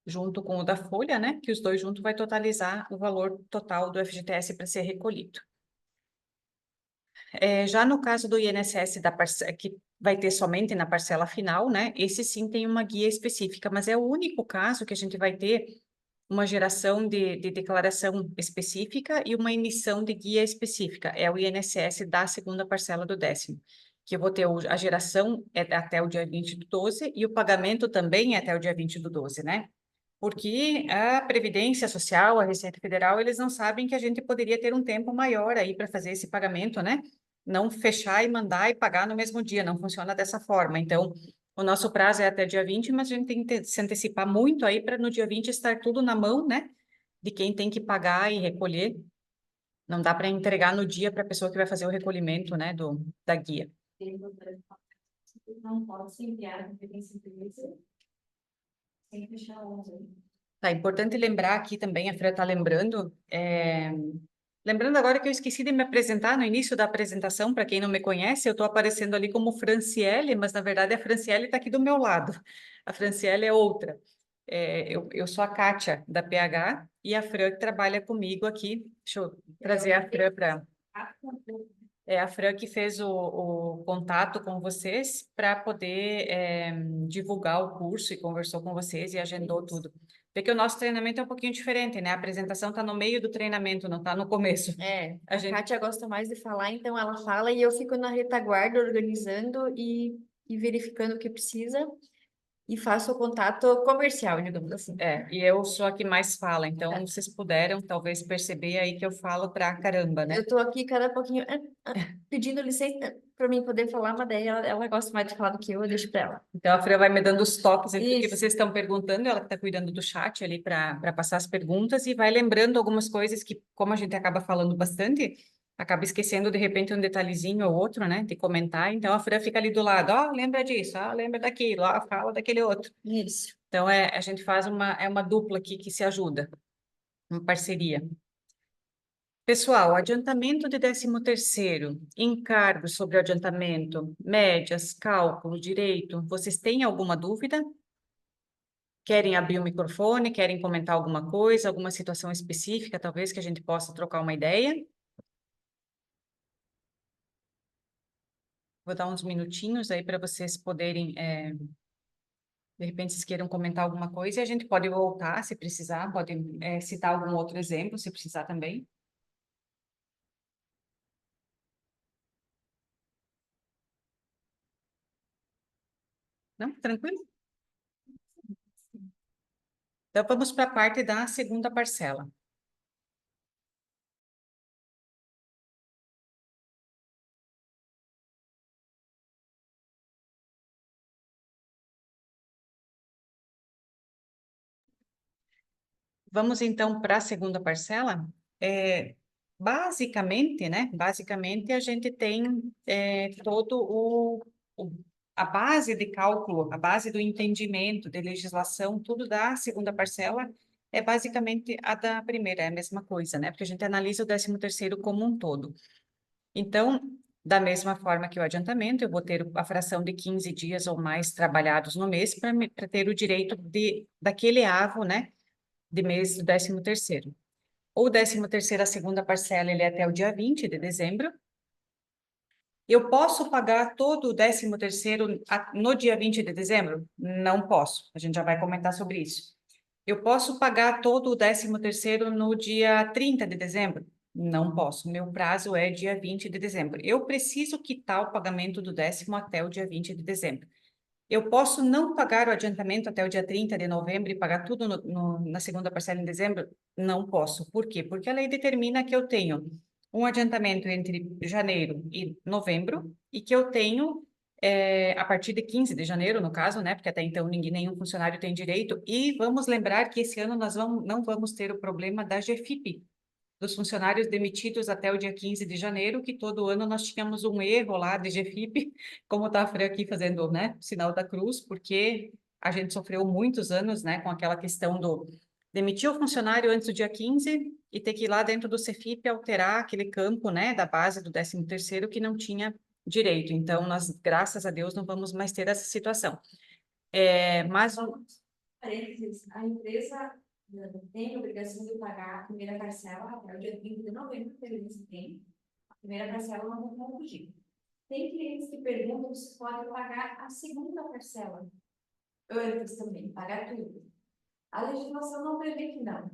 Junto com o da folha, né? Que os dois juntos vai totalizar o valor total do FGTS para ser recolhido. Já no caso do INSS que vai ter somente na parcela final, né? Esse sim tem uma guia específica, mas é o único caso que a gente vai ter uma geração de declaração específica e uma emissão de guia específica. É o INSS da segunda parcela do 10º, que eu vou ter a geração até o dia 20 do 12 e o pagamento também é até o dia 20 do 12, né? Porque a Previdência Social, a Receita Federal, eles não sabem que a gente poderia ter um tempo maior aí para fazer esse pagamento, né? Não fechar e mandar e pagar no mesmo dia, não funciona dessa forma. Então, o nosso prazo é até dia 20, mas a gente tem que se antecipar muito aí para no dia 20 estar tudo na mão, né? De quem tem que pagar e recolher. Não dá para entregar no dia para a pessoa que vai fazer o recolhimento, né, da guia. Não pode se enviar referência sem fechar 11. Tá, importante lembrar aqui também, a Fran está lembrando, lembrando agora que eu esqueci de me apresentar no início da apresentação, para quem não me conhece, eu estou aparecendo ali como Franciele, mas na verdade a Franciele está aqui do meu lado. A Franciele é outra. Eu sou a Kátia, da PH, e a Fran que trabalha comigo aqui. Deixa eu trazer a Fran para... É a Fran que fez o contato com vocês para poder divulgar o curso e conversou com vocês e agendou tudo. Porque o nosso treinamento é um pouquinho diferente, né? A apresentação está no meio do treinamento, não está no começo. A Kátia gosta mais de falar, então ela fala e eu fico na retaguarda organizando e verificando o que precisa e faço o contato comercial, digamos assim. E eu sou a que mais fala, então vocês puderam talvez perceber aí que eu falo pra caramba, né? Eu tô aqui cada pouquinho pedindo licença para mim poder falar, mas daí ela gosta mais de falar do que eu deixo para ela. Então a Fran vai me dando os toques do que Isso. vocês estão perguntando, ela que está cuidando do chat ali para passar as perguntas e vai lembrando algumas coisas que, como a gente acaba falando bastante, acaba esquecendo de repente um detalhezinho ou outro, né, de comentar. Então a Fran fica ali do lado, lembra disso, lembra daquilo, fala daquele outro. Isso. Então a gente faz uma dupla aqui que se ajuda, uma parceria. Pessoal, adiantamento de 13º, encargos sobre o adiantamento, médias, cálculo, direito, vocês têm alguma dúvida? Querem abrir o microfone, querem comentar alguma coisa, alguma situação específica, talvez que a gente possa trocar uma ideia? Vou dar uns minutinhos aí para vocês poderem, de repente, vocês queiram comentar alguma coisa e a gente pode voltar se precisar, pode, citar algum outro exemplo se precisar também. Não? Tranquilo? Então, vamos para a parte da segunda parcela. Vamos então para a segunda parcela. Basicamente, né? Basicamente, a gente tem todo a base de cálculo, a base do entendimento de legislação, tudo da segunda parcela é basicamente a da primeira, é a mesma coisa, né? Porque a gente analisa o 13º como um todo. Então, da mesma forma que o adiantamento, eu vou ter a fração de 15 dias ou mais trabalhados no mês para ter o direito daquele avo, né? De mês do 13º. O 13º, a segunda parcela, ele é até o dia 20 de dezembro. Eu posso pagar todo o 13º no dia 20 de dezembro? Não posso. A gente já vai comentar sobre isso. Eu posso pagar todo o 13º no dia 30 de dezembro? Não posso. Meu prazo é dia 20 de dezembro. Eu preciso quitar o pagamento do 10º até o dia 20 de dezembro. Eu posso não pagar o adiantamento até o dia 30 de novembro e pagar tudo na segunda parcela em dezembro? Não posso. Por quê? Porque a lei determina que eu tenho um adiantamento entre janeiro e novembro e que eu tenho, a partir de 15 de janeiro, no caso, né? Porque até então nenhum funcionário tem direito. E vamos lembrar que esse ano nós não vamos ter o problema da GFIP, dos funcionários demitidos até o dia 15 de janeiro, que todo ano nós tínhamos um erro lá de GFIP, como está a Fran aqui fazendo, né, sinal da cruz, porque a gente sofreu muitos anos, né, com aquela questão do demitir o funcionário antes do dia 15 e ter que ir lá dentro do CEFIP alterar aquele campo, né, da base do 13º que não tinha direito. Então, nós, graças a Deus, não vamos mais ter essa situação. Mas Parênteses, a empresa tem a obrigação de pagar a primeira parcela até o dia 30 de novembro, que eles têm. A primeira parcela não vão fugir. Tem clientes que perguntam se pode pagar a segunda parcela antes também, pagar tudo. A legislação não prevê que não,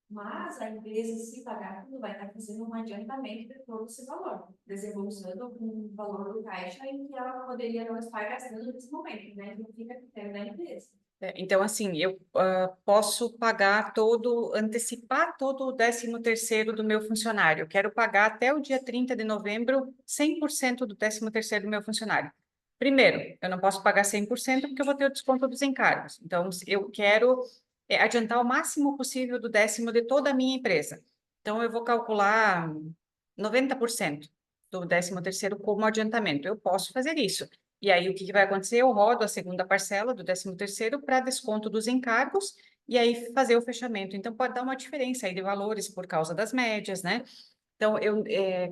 mas a empresa, se pagar tudo, vai estar fazendo um adiantamento de todo esse valor, desembolsando um valor do caixa em que ela poderia não estar gastando nesse momento, né? Não fica a critério da empresa. Então, assim, eu posso pagar antecipar todo o 13º do meu funcionário. Eu quero pagar até o dia 30 de novembro 100% do 13º do meu funcionário. Primeiro, eu não posso pagar 100% porque eu vou ter o desconto dos encargos. Então, eu quero adiantar o máximo possível do 10º de toda a minha empresa. Então, eu vou calcular 90% do 13º como adiantamento. Eu posso fazer isso. E aí, o que vai acontecer? Eu rodo a segunda parcela do 13º para desconto dos encargos e aí fazer o fechamento. Então, pode dar uma diferença aí de valores por causa das médias, né? Então,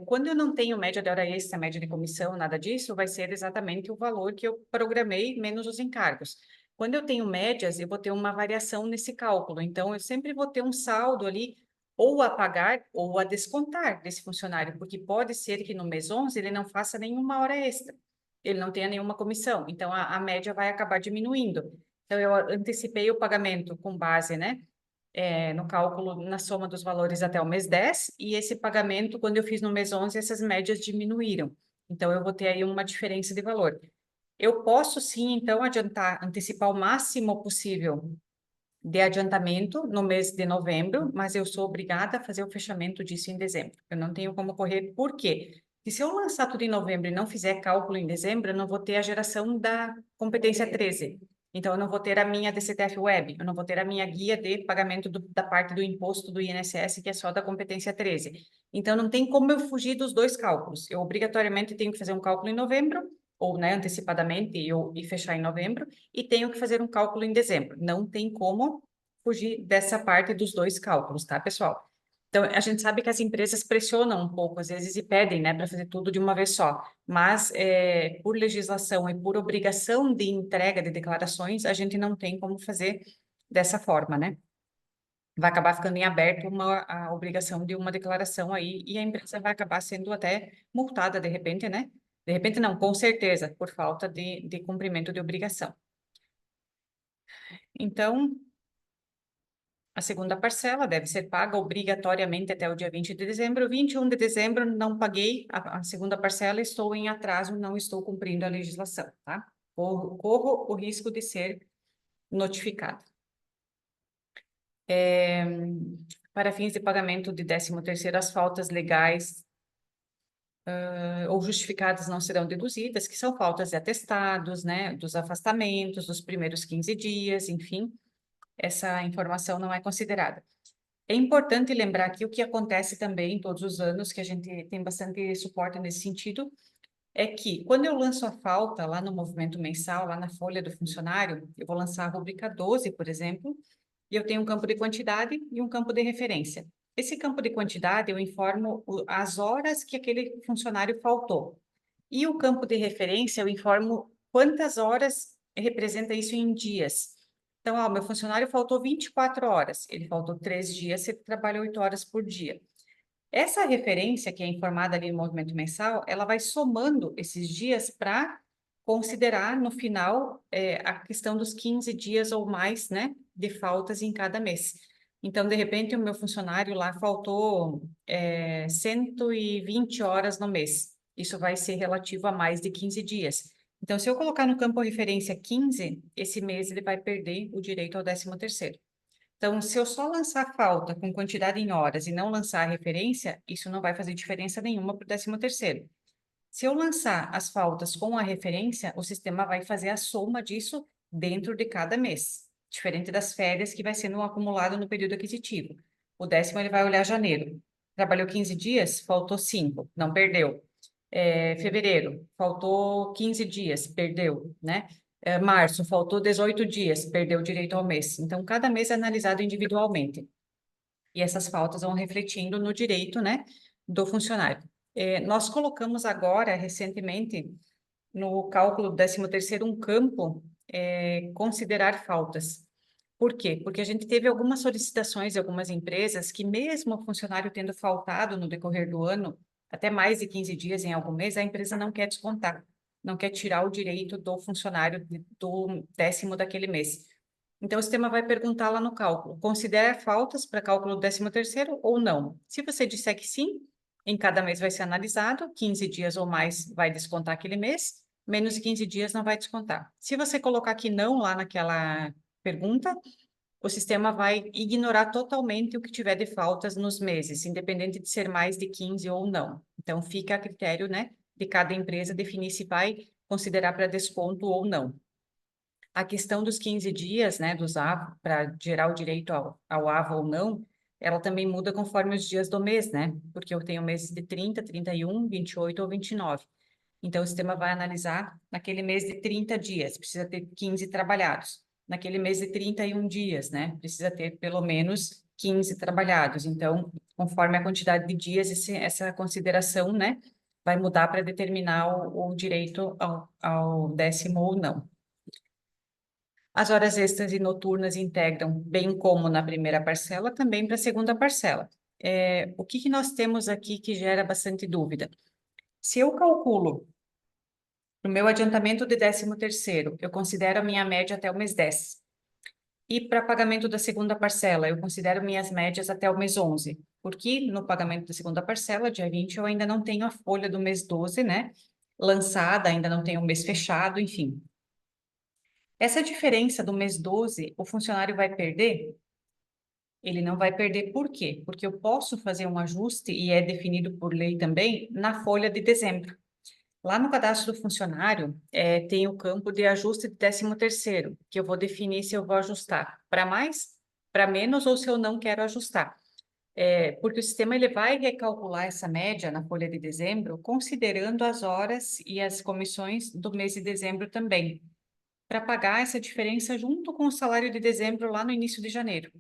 quando eu não tenho média de hora extra, média de comissão, nada disso, vai ser exatamente o valor que eu programei menos os encargos. Quando eu tenho médias, eu vou ter uma variação nesse cálculo. Então, eu sempre vou ter um saldo ali ou a pagar ou a descontar desse funcionário, porque pode ser que no mês 11 ele não faça nenhuma hora extra, ele não tenha nenhuma comissão, então a média vai acabar diminuindo. Então, eu antecipei o pagamento com base, né, no cálculo, na soma dos valores até o mês 10, e esse pagamento, quando eu fiz no mês 11, essas médias diminuíram. Então, eu vou ter aí uma diferença de valor. Eu posso, sim, então, antecipar o máximo possível de adiantamento no mês de novembro, mas eu sou obrigada a fazer o fechamento disso em dezembro. Eu não tenho como correr, por quê? Porque se eu lançar tudo em novembro e não fizer cálculo em dezembro, eu não vou ter a geração da competência 13. Então, eu não vou ter a minha DCTF Web, eu não vou ter a minha guia de pagamento da parte do imposto do INSS, que é só da competência 13. Então, não tem como eu fugir dos dois cálculos. Eu obrigatoriamente tenho que fazer um cálculo em novembro, ou né, antecipadamente, e fechar em novembro, e tenho que fazer um cálculo em dezembro. Não tem como fugir dessa parte dos dois cálculos, tá, pessoal? Então, a gente sabe que as empresas pressionam um pouco, às vezes, e pedem, né, para fazer tudo de uma vez só. Mas, por legislação e por obrigação de entrega de declarações, a gente não tem como fazer dessa forma, né? Vai acabar ficando em aberto a obrigação de uma declaração aí, e a empresa vai acabar sendo até multada, de repente, né? De repente não, com certeza, por falta de cumprimento de obrigação. Então, a segunda parcela deve ser paga obrigatoriamente até o dia 20 de dezembro. 21 de dezembro não paguei a segunda parcela, estou em atraso, não estou cumprindo a legislação, tá? Corro o risco de ser notificado. Para fins de pagamento de 13º, as faltas legais ou justificadas não serão deduzidas, que são faltas de atestados, né, dos afastamentos, dos primeiros 15 dias, enfim, essa informação não é considerada. É importante lembrar aqui o que acontece também todos os anos, que a gente tem bastante suporte nesse sentido, é que quando eu lanço a falta lá no movimento mensal, lá na folha do funcionário, eu vou lançar a rubrica 12, por exemplo, e eu tenho um campo de quantidade e um campo de referência. Esse campo de quantidade eu informo as horas que aquele funcionário faltou. E o campo de referência eu informo quantas horas representa isso em dias. Então, meu funcionário faltou 24 horas, ele faltou 3 dias, ele trabalha 8 horas por dia. Essa referência que é informada ali no movimento mensal, ela vai somando esses dias para considerar no final a questão dos 15 dias ou mais, né, de faltas em cada mês. Então, de repente, o meu funcionário lá faltou 120 horas no mês. Isso vai ser relativo a mais de 15 dias. Então, se eu colocar no campo referência 15, esse mês ele vai perder o direito ao 13º. Então, se eu só lançar falta com quantidade em horas e não lançar a referência, isso não vai fazer diferença nenhuma para o 13º. Se eu lançar as faltas com a referência, o sistema vai fazer a soma disso dentro de cada mês, diferente das férias que vai sendo acumulado no período aquisitivo. O 10º ele vai olhar janeiro. Trabalhou 15 dias, faltou 5, não perdeu. Fevereiro, faltou 15 dias, perdeu, né? Março, faltou 18 dias, perdeu o direito ao mês. Então, cada mês é analisado individualmente. E essas faltas vão refletindo no direito, né, do funcionário. Nós colocamos agora, recentemente, no cálculo do 13º, um campo, considerar faltas. Por quê? Porque a gente teve algumas solicitações de algumas empresas que, mesmo o funcionário tendo faltado no decorrer do ano, até mais de 15 dias em algum mês, a empresa não quer descontar, não quer tirar o direito do funcionário do 10º daquele mês. Então, o sistema vai perguntar lá no cálculo, considera faltas para cálculo do 13º ou não? Se você disser que sim, em cada mês vai ser analisado, 15 dias ou mais vai descontar aquele mês, menos de 15 dias não vai descontar. Se você colocar que não lá naquela pergunta, o sistema vai ignorar totalmente o que tiver de faltas nos meses, independente de ser mais de 15 ou não. Então, fica a critério, né, de cada empresa definir se vai considerar para desconto ou não. A questão dos 15 dias, né, dos AVO, para gerar o direito ao AVO ou não, ela também muda conforme os dias do mês, né? Porque eu tenho meses de 30, 31, 28 ou 29. Então, o sistema vai analisar naquele mês de 30 dias, precisa ter 15 trabalhados. Naquele mês de 31 dias, né? Precisa ter pelo menos 15 trabalhados. Então, conforme a quantidade de dias, essa consideração, né, vai mudar para determinar o direito ao 10º ou não. As horas extras e noturnas integram, bem como na primeira parcela, também para a segunda parcela. O que nós temos aqui que gera bastante dúvida? Se eu calculo no meu adiantamento de 13º, eu considero a minha média até o mês 10. E para pagamento da segunda parcela, eu considero minhas médias até o mês 11. Porque no pagamento da segunda parcela, dia 20, eu ainda não tenho a folha do mês 12, né? Lançada, ainda não tenho o mês fechado, enfim. Essa diferença do mês 12, o funcionário vai perder? Ele não vai perder por quê? Porque eu posso fazer um ajuste, e é definido por lei também, na folha de dezembro. Lá no cadastro do funcionário, tem o campo de ajuste de 13º, que eu vou definir se eu vou ajustar para mais, para menos, ou se eu não quero ajustar. Porque o sistema ele vai recalcular essa média na folha de dezembro, considerando as horas e as comissões do mês de dezembro também, para pagar essa diferença junto com o salário de dezembro lá no início de janeiro,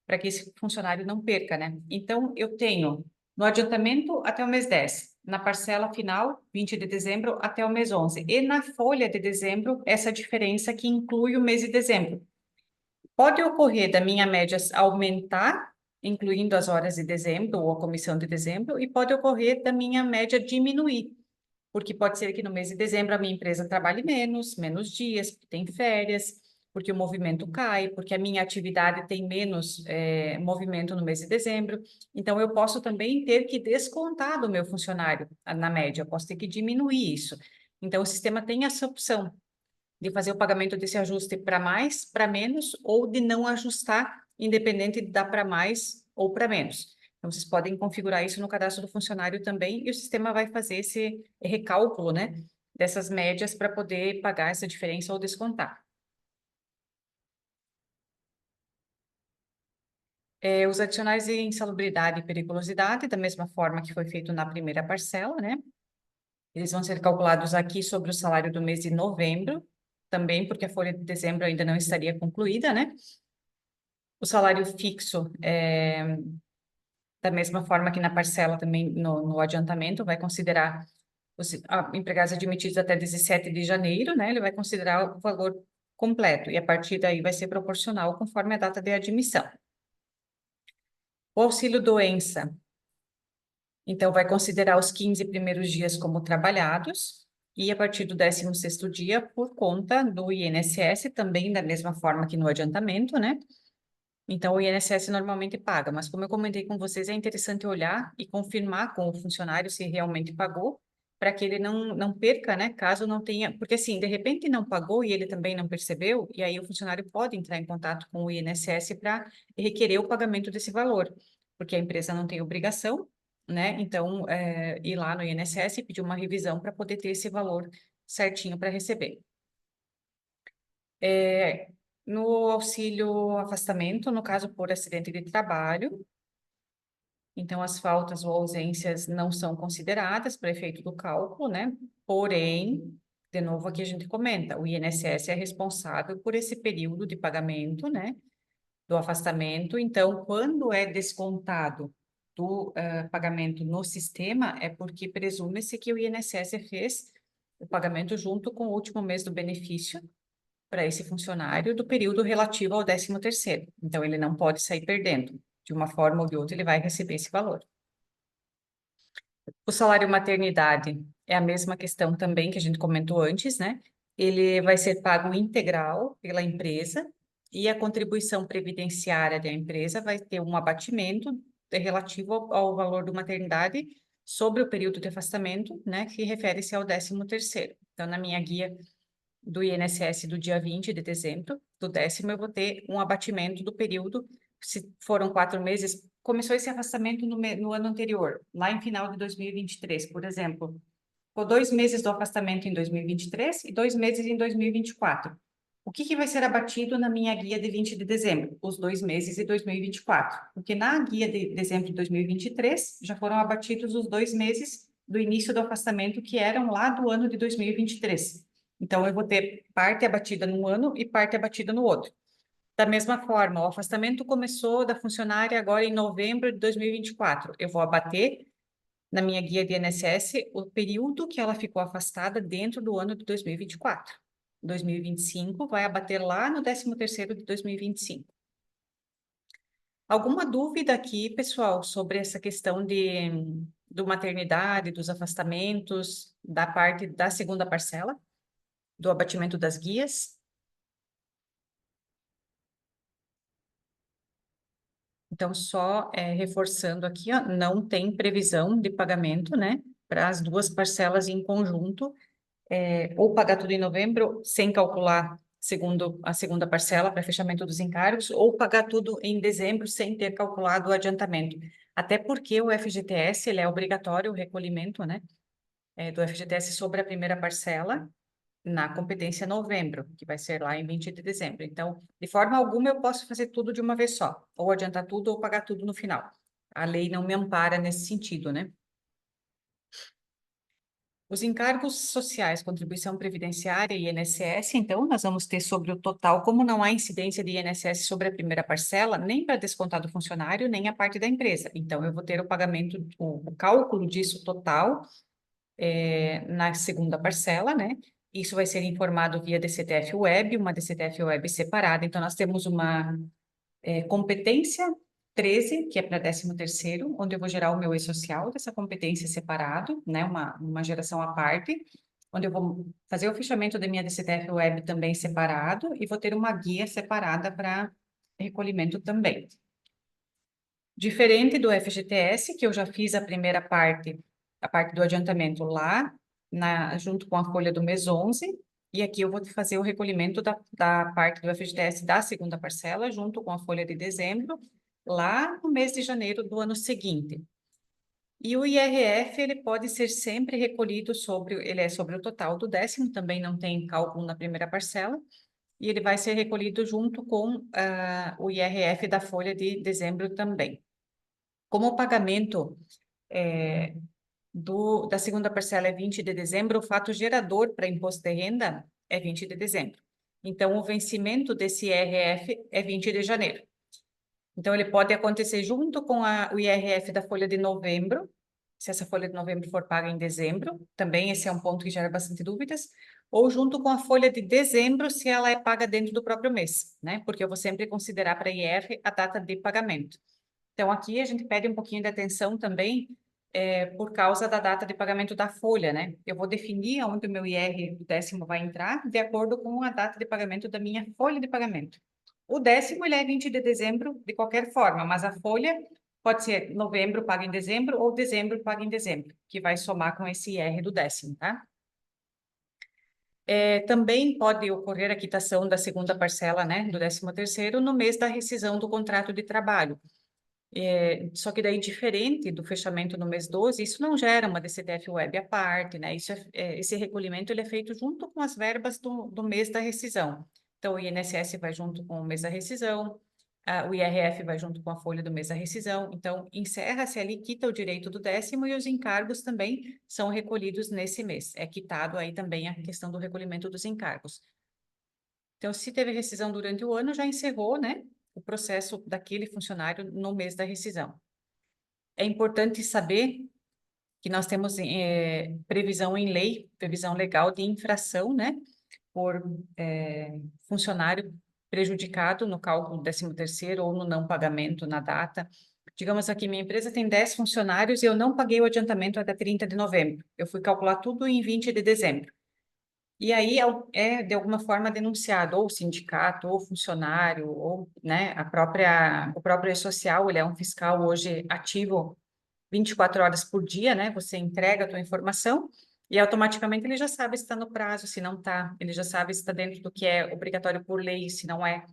para que esse funcionário não perca, né? Então, eu tenho no adiantamento até o mês 10, na parcela final, 20 de dezembro, até o mês 11, e na folha de dezembro, essa diferença que inclui o mês de dezembro. Pode ocorrer da minha média aumentar, incluindo as horas de dezembro ou a comissão de dezembro, e pode ocorrer da minha média diminuir. porque pode ser que no mês de dezembro a minha empresa trabalhe menos dias, porque tem férias, porque o movimento cai, porque a minha atividade tem menos movimento no mês de dezembro. Então, eu posso também ter que descontar do meu funcionário na média, eu posso ter que diminuir isso. Então, o sistema tem essa opção de fazer o pagamento desse ajuste para mais, para menos, ou de não ajustar, independente de dar para mais ou para menos. Então, vocês podem configurar isso no cadastro do funcionário também, e o sistema vai fazer esse recálculo, né, dessas médias para poder pagar essa diferença ou descontar. Os adicionais de insalubridade e periculosidade, da mesma forma que foi feito na primeira parcela, né? Eles vão ser calculados aqui sobre o salário do mês de novembro, também porque a folha de dezembro ainda não estaria concluída, né? O salário fixo, da mesma forma que na parcela também, no adiantamento, vai considerar os empregados admitidos até 17 de janeiro, né? Ele vai considerar o valor completo, e a partir daí vai ser proporcional conforme a data de admissão. O auxílio doença, então, vai considerar os 15 primeiros dias como trabalhados, e a partir do 16º dia, por conta do INSS, também da mesma forma que no adiantamento, né? Então, o INSS normalmente paga, mas como eu comentei com vocês, é interessante olhar e confirmar com o funcionário se realmente pagou, para que ele não perca, né? Caso não tenha, porque assim, de repente não pagou e ele também não percebeu, e aí o funcionário pode entrar em contato com o INSS para requerer o pagamento desse valor, porque a empresa não tem obrigação, né? Então, ir lá no INSS e pedir uma revisão para poder ter esse valor certinho para receber. No auxílio afastamento, no caso por acidente de trabalho, então as faltas ou ausências não são consideradas para efeito do cálculo, né? Porém, de novo aqui a gente comenta, o INSS é responsável por esse período de pagamento, né? Do afastamento. Então, quando é descontado do pagamento no sistema, é porque presume-se que o INSS fez o pagamento junto com o último mês do benefício para esse funcionário do período relativo ao 13º. Então, ele não pode sair perdendo. De uma forma ou de outra, ele vai receber esse valor. O salário maternidade é a mesma questão também que a gente comentou antes, né? Ele vai ser pago integral pela empresa e a contribuição previdenciária da empresa vai ter um abatimento relativo ao valor do maternidade sobre o período de afastamento, né? Que refere-se ao 13º. Então, na minha guia do INSS do dia 20 de dezembro, do 10º, eu vou ter um abatimento do período, se foram 4 meses, começou esse afastamento no ano anterior, lá em final de 2023, por exemplo. Ficou 2 meses do afastamento em 2023 e 2 meses em 2024. O que vai ser abatido na minha guia de 20 de dezembro? Os 2 meses de 2024. Porque na guia de dezembro de 2023, já foram abatidos os 2 meses do início do afastamento, que eram lá do ano de 2023. Então, eu vou ter parte abatida num ano e parte abatida no outro. Da mesma forma, o afastamento começou da funcionária agora em novembro de 2024. Eu vou abater na minha guia de INSS o período que ela ficou afastada dentro do ano de 2024. 2025 vai abater lá no 13º de 2025. Alguma dúvida aqui, pessoal, sobre essa questão do maternidade, dos afastamentos, da parte da segunda parcela, do abatimento das guias? Então, só reforçando aqui, ó, não tem previsão de pagamento, né, para as duas parcelas em conjunto, ou pagar tudo em novembro, sem calcular segundo a segunda parcela para fechamento dos encargos, ou pagar tudo em dezembro, sem ter calculado o adiantamento. Até porque o FGTS, ele é obrigatório o recolhimento, né, do FGTS sobre a primeira parcela, na competência novembro, que vai ser lá em 20 de dezembro. Então, de forma alguma, eu posso fazer tudo de uma vez só, ou adiantar tudo ou pagar tudo no final. A lei não me ampara nesse sentido, né? Os encargos sociais, contribuição previdenciária e INSS, então, nós vamos ter sobre o total, como não há incidência de INSS sobre a primeira parcela, nem para descontar do funcionário, nem a parte da empresa. Então, eu vou ter o pagamento, o cálculo disso total, na segunda parcela, né? Isso vai ser informado via DCTF Web, uma DCTF Web separada. Então, nós temos uma competência 13, que é para 13º, onde eu vou gerar o meu e-social dessa competência separado, né, uma geração à parte, onde eu vou fazer o fechamento da minha DCTF Web também separado e vou ter uma guia separada para recolhimento também. Diferente do FGTS, que eu já fiz a primeira parte, a parte do adiantamento lá, junto com a folha do mês 11, e aqui eu vou fazer o recolhimento da parte do FGTS da segunda parcela, junto com a folha de dezembro, lá no mês de janeiro do ano seguinte. E o IRF, ele pode ser sempre recolhido ele é sobre o total do 10º, também não tem cálculo na primeira parcela, e ele vai ser recolhido junto com o IRF da folha de dezembro também. Como o pagamento da segunda parcela é 20 de dezembro, o fato gerador para imposto de renda é 20 de dezembro. Então, o vencimento desse IRF é 20 de janeiro. Então, ele pode acontecer junto com o IRF da folha de novembro, se essa folha de novembro for paga em dezembro, também esse é um ponto que gera bastante dúvidas, ou junto com a folha de dezembro, se ela é paga dentro do próprio mês, né? Porque eu vou sempre considerar para IR a data de pagamento. Então, aqui a gente pede um pouquinho de atenção também, por causa da data de pagamento da folha, né? Eu vou definir onde o meu IR do 10º vai entrar, de acordo com a data de pagamento da minha folha de pagamento. O 10º, ele é 20 de dezembro, de qualquer forma, mas a folha pode ser novembro paga em dezembro ou dezembro paga em dezembro, que vai somar com esse IR do 10º, tá? Também pode ocorrer a quitação da segunda parcela, né, do 13º, no mês da rescisão do contrato de trabalho. Só que daí, diferente do fechamento no mês 12, isso não gera uma DCTF Web à parte, né? Esse recolhimento ele é feito junto com as verbas do mês da rescisão. Então, o INSS vai junto com o mês da rescisão, o IRF vai junto com a folha do mês da rescisão. Então, encerra-se ali, quita o direito do 10º e os encargos também são recolhidos nesse mês. É quitado aí também a questão do recolhimento dos encargos. Então, se teve rescisão durante o ano, já encerrou, né, o processo daquele funcionário no mês da rescisão. É importante saber que nós temos previsão em lei, previsão legal de infração, né, por funcionário prejudicado no cálculo do 13º ou no não pagamento na data. Digamos aqui, minha empresa tem 10 funcionários e eu não paguei o adiantamento até 30 de novembro. Eu fui calcular tudo em 20 de dezembro. E aí de alguma forma, denunciado, ou o sindicato, ou o funcionário, ou, né, o próprio E-Social, ele é um fiscal hoje ativo 24 horas por dia, né? Você entrega a tua informação e automaticamente ele já sabe se está no prazo, se não está, ele já sabe se está dentro do que é obrigatório por lei, se não é.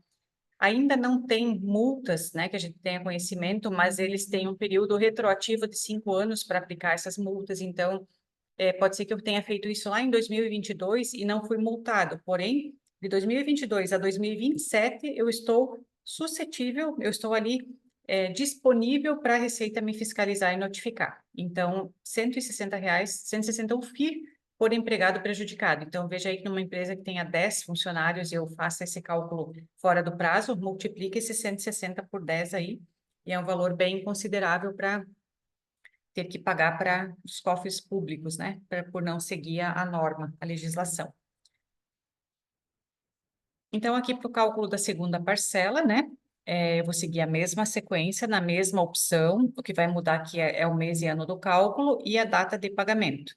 Ainda não tem multas, né, que a gente tenha conhecimento, mas eles têm um período retroativo de 5 anos para aplicar essas multas, então pode ser que eu tenha feito isso lá em 2022 e não fui multado, porém, de 2022 a 2027, eu estou suscetível, eu estou ali disponível para a Receita me fiscalizar e notificar. Então, R$ 160 o FII por empregado prejudicado. Então, veja aí que numa empresa que tenha 10 funcionários, eu faço esse cálculo fora do prazo, multiplica esse 160 por 10 aí, e é um valor bem considerável para ter que pagar para os cofres públicos, né? Por não seguir a norma, a legislação. Então, aqui para o cálculo da segunda parcela, né? Eu vou seguir a mesma sequência, na mesma opção. O que vai mudar aqui é o mês e ano do cálculo e a data de pagamento.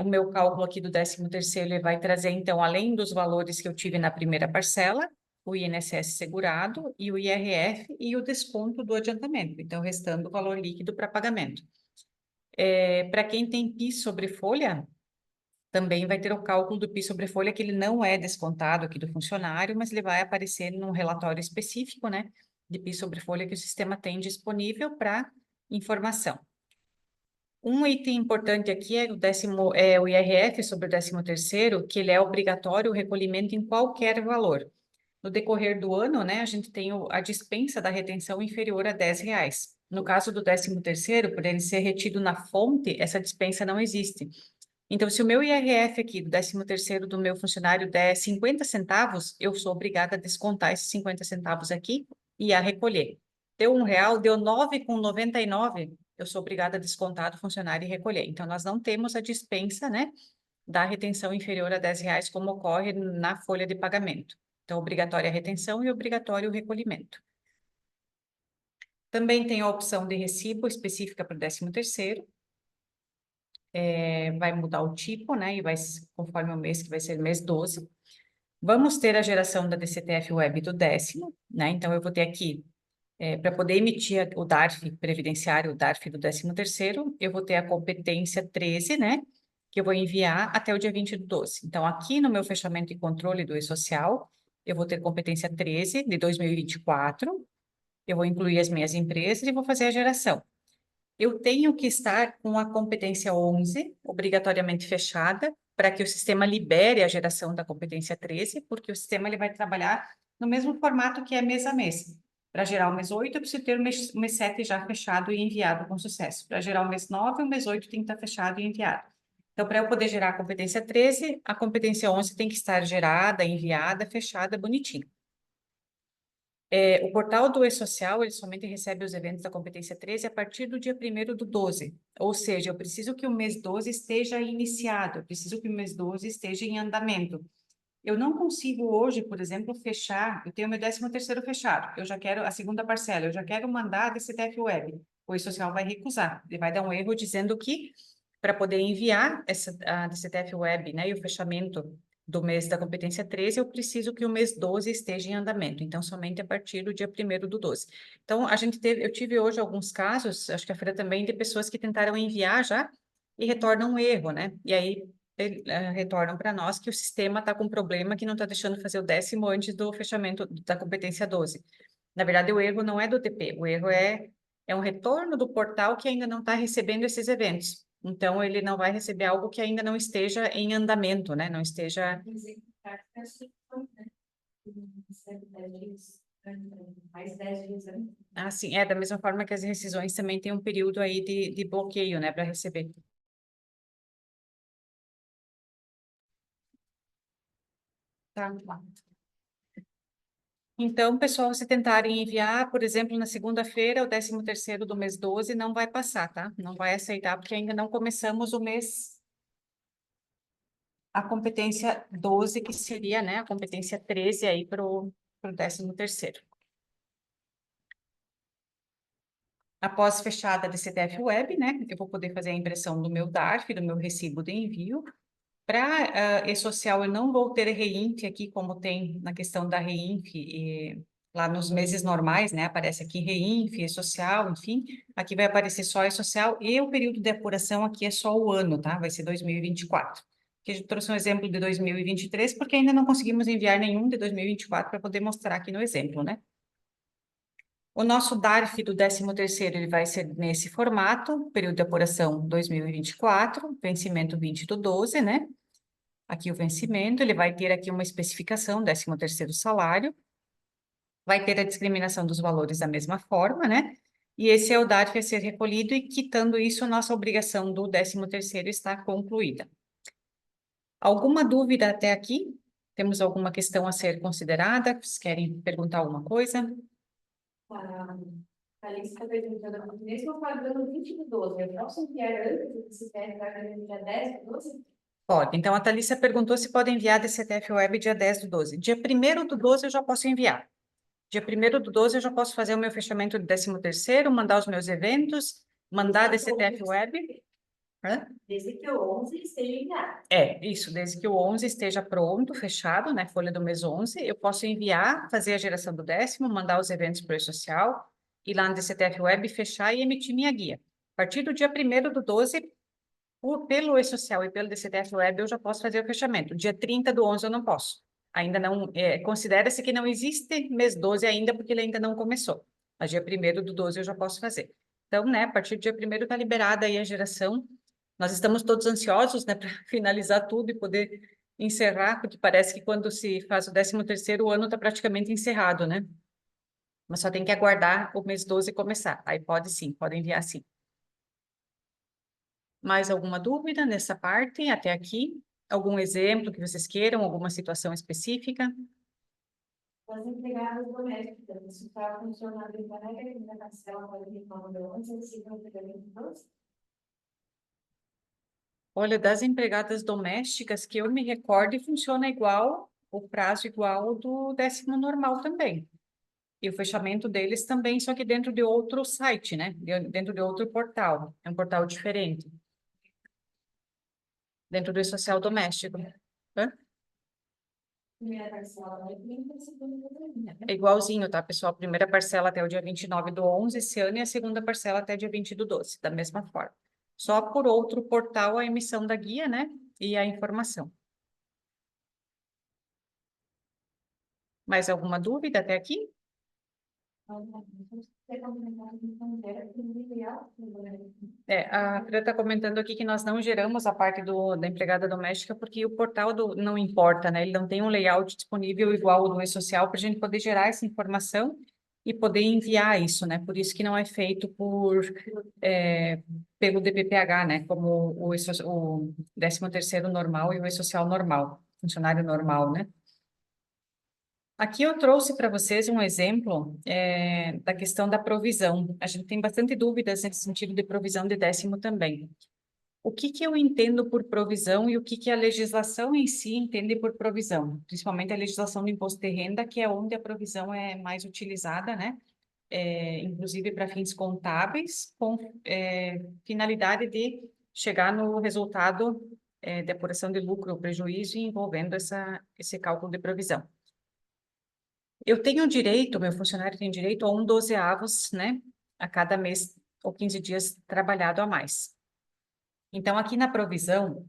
O meu cálculo aqui do 13º, ele vai trazer, então, além dos valores que eu tive na primeira parcela, o INSS segurado e o IRF e o desconto do adiantamento, então restando o valor líquido para pagamento. Para quem tem PIS sobre folha, também vai ter o cálculo do PIS sobre folha, que ele não é descontado aqui do funcionário, mas ele vai aparecer num relatório específico, né, de PIS sobre folha que o sistema tem disponível para informação. Um item importante aqui é o IRF sobre o 13º, que ele é obrigatório o recolhimento em qualquer valor. No decorrer do ano, né, a gente tem a dispensa da retenção inferior a R$ 10. No caso do 13º, por ele ser retido na fonte, essa dispensa não existe. Então, se o meu IRF aqui do 13º do meu funcionário der 50 centavos, eu sou obrigada a descontar esses 50 centavos aqui e a recolher. Deu R$ 1, deu 9,99, eu sou obrigada a descontar do funcionário e recolher. Então, nós não temos a dispensa, né, da retenção inferior a R$ 10, como ocorre na folha de pagamento. Então, obrigatória a retenção e obrigatório o recolhimento. Também tem a opção de recibo específica para o 13º. Vai mudar o tipo, né? E vai, conforme o mês, que vai ser mês 12. Vamos ter a geração da DCTF Web do 10º, né? Então, eu vou ter aqui, para poder emitir o DARF previdenciário, o DARF do 13º, eu vou ter a competência 13, né? Que eu vou enviar até o dia 20 do 12. Então, aqui no meu fechamento e controle do E-Social, eu vou ter competência 13 de 2024, eu vou incluir as minhas empresas e vou fazer a geração. Eu tenho que estar com a competência 11, obrigatoriamente fechada, para que o sistema libere a geração da competência 13, porque o sistema ele vai trabalhar no mesmo formato que é mês a mês. Para gerar o mês 8, eu preciso ter o mês 7 já fechado e enviado com sucesso. Para gerar o mês 9, o mês 8 tem que estar fechado e enviado. Então, para eu poder gerar a competência 13, a competência 11 tem que estar gerada, enviada, fechada, bonitinho. O portal do E-Social, ele somente recebe os eventos da competência 13 a partir do dia 1º do 12. Ou seja, eu preciso que o mês 12 esteja iniciado, eu preciso que o mês 12 esteja em andamento. Eu não consigo hoje, por exemplo, fechar, eu tenho meu 13º fechado, eu já quero a segunda parcela, eu já quero mandar a DCTF Web. O E-Social vai recusar, ele vai dar um erro dizendo que, para poder enviar a DCTF Web, né, e o fechamento do mês da competência 13, eu preciso que o mês 12 esteja em andamento, então somente a partir do dia 1º do 12. Então, eu tive hoje alguns casos, acho que a Fran também, de pessoas que tentaram enviar já e retornam um erro, né? E aí retornam para nós que o sistema está com problema que não está deixando fazer o 10º antes do fechamento da competência 12. Na verdade, o erro não é do TP, o erro é um retorno do portal que ainda não está recebendo esses eventos. Então, ele não vai receber algo que ainda não esteja em andamento, né? Não esteja... Mais 10 dias antes. Assim, da mesma forma que as rescisões também tem um período aí de bloqueio, né, para receber. Tá. Então, pessoal, se tentarem enviar, por exemplo, na segunda-feira, o 13º do mês 12, não vai passar, tá? Não vai aceitar, porque ainda não começamos o mês... A competência 12, que seria, né, a competência 13 aí para o 13º. Após fechada a DCTF Web, né, eu vou poder fazer a impressão do meu DARF, do meu recibo de envio. Para E-Social, eu não vou ter REINF aqui, como tem na questão da REINF, lá nos meses normais, né, aparece aqui REINF, E-Social, enfim, aqui vai aparecer só E-Social, e o período de apuração aqui é só o ano, tá, vai ser 2024. Aqui eu trouxe um exemplo de 2023, porque ainda não conseguimos enviar nenhum de 2024 para poder mostrar aqui no exemplo, né. O nosso DARF do 13º, ele vai ser nesse formato, período de apuração 2024, vencimento 20 do 12, né? Aqui o vencimento, ele vai ter aqui uma especificação, 13º salário, vai ter a discriminação dos valores da mesma forma, né? E esse é o DARF a ser recolhido e, quitando isso, a nossa obrigação do 13º está concluída. Alguma dúvida até aqui? Temos alguma questão a ser considerada? Vocês querem perguntar alguma coisa? A Alice está perguntando, mesmo pagando 20 do 12, eu posso enviar antes, se quer pagar no dia 10 do 12? Pode. Então, a Thalícia perguntou se pode enviar DCTF Web dia 10 do 12. Dia 1º do 12 eu já posso enviar. Dia 1º do 12 eu já posso fazer o meu fechamento do 13º, mandar os meus eventos, mandar a DCTF Web. Hã? Desde que o 11 esteja enviado. Isso, desde que o 11 esteja pronto, fechado, né, folha do mês 11, eu posso enviar, fazer a geração do 10º, mandar os eventos para o E-Social, ir lá no DCTF Web, fechar e emitir minha guia. A partir do dia 1º do 12, pelo E-Social e pelo DCTF Web, eu já posso fazer o fechamento. Dia 30 do 11 eu não posso. Ainda não, considera-se que não existe mês 12 ainda, porque ele ainda não começou. Mas dia 1º do 12 eu já posso fazer. Então, né, a partir do dia 1º está liberada aí a geração. Nós estamos todos ansiosos, né, para finalizar tudo e poder encerrar, porque parece que quando se faz o 13º, o ano está praticamente encerrado, né? Mas só tem que aguardar o mês 12 começar. Aí pode sim, pode enviar sim. Mais alguma dúvida nessa parte até aqui? Algum exemplo que vocês queiram, alguma situação específica? As empregadas domésticas, isso está funcionando em maneira que a parcela pode reclamar antes, eles ficam pegando 12? Olha, das empregadas domésticas que eu me recorde, funciona igual, o prazo igual do 10º normal também. E o fechamento deles também, só que dentro de outro site, né? Dentro de outro portal. É um portal diferente. Dentro do social doméstico. Hã? Primeira parcela é 30, segunda é É igualzinho, tá, pessoal? Primeira parcela até o dia 29/11 esse ano e a segunda parcela até dia 20/12, da mesma forma. Só por outro portal a emissão da guia, né? E a informação. Mais alguma dúvida até aqui? A Fran está comentando aqui que nós não geramos a parte da empregada doméstica porque o portal não importa, né? Ele não tem um layout disponível igual ao do e-social para a gente poder gerar essa informação e poder enviar isso, né? Por isso que não é feito pelo DPPH, né? Como o 13º normal e o e-social normal, funcionário normal, né? Aqui eu trouxe para vocês um exemplo da questão da provisão. A gente tem bastante dúvidas nesse sentido de provisão de 10º também. O que que eu entendo por provisão e o que que a legislação em si entende por provisão? Principalmente a legislação do imposto de renda, que é onde a provisão é mais utilizada, né? Inclusive para fins contábeis, com finalidade de chegar no resultado de apuração de lucro ou prejuízo envolvendo esse cálculo de provisão. Eu tenho direito, meu funcionário tem direito a 1/12, né? A cada mês ou 15 dias trabalhado a mais. Então, aqui na provisão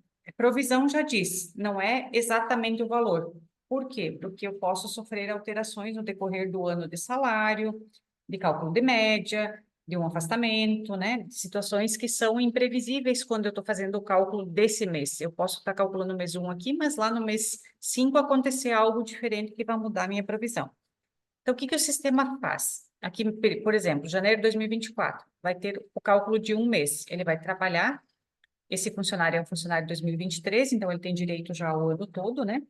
já diz, não é exatamente o valor. Por quê? Porque eu posso sofrer alterações no decorrer do ano de salário, de cálculo de média, de um afastamento, né? Situações que são imprevisíveis quando eu estou fazendo o cálculo desse mês. Eu posso estar calculando o mês 1 aqui, mas lá no mês 5 acontecer algo diferente que vai mudar a minha provisão. Então, o que que o sistema faz? Aqui, por exemplo, janeiro de 2024, vai ter o cálculo de um mês. Ele vai trabalhar, esse funcionário é um funcionário de 2023, então ele tem direito já ao ano todo, né?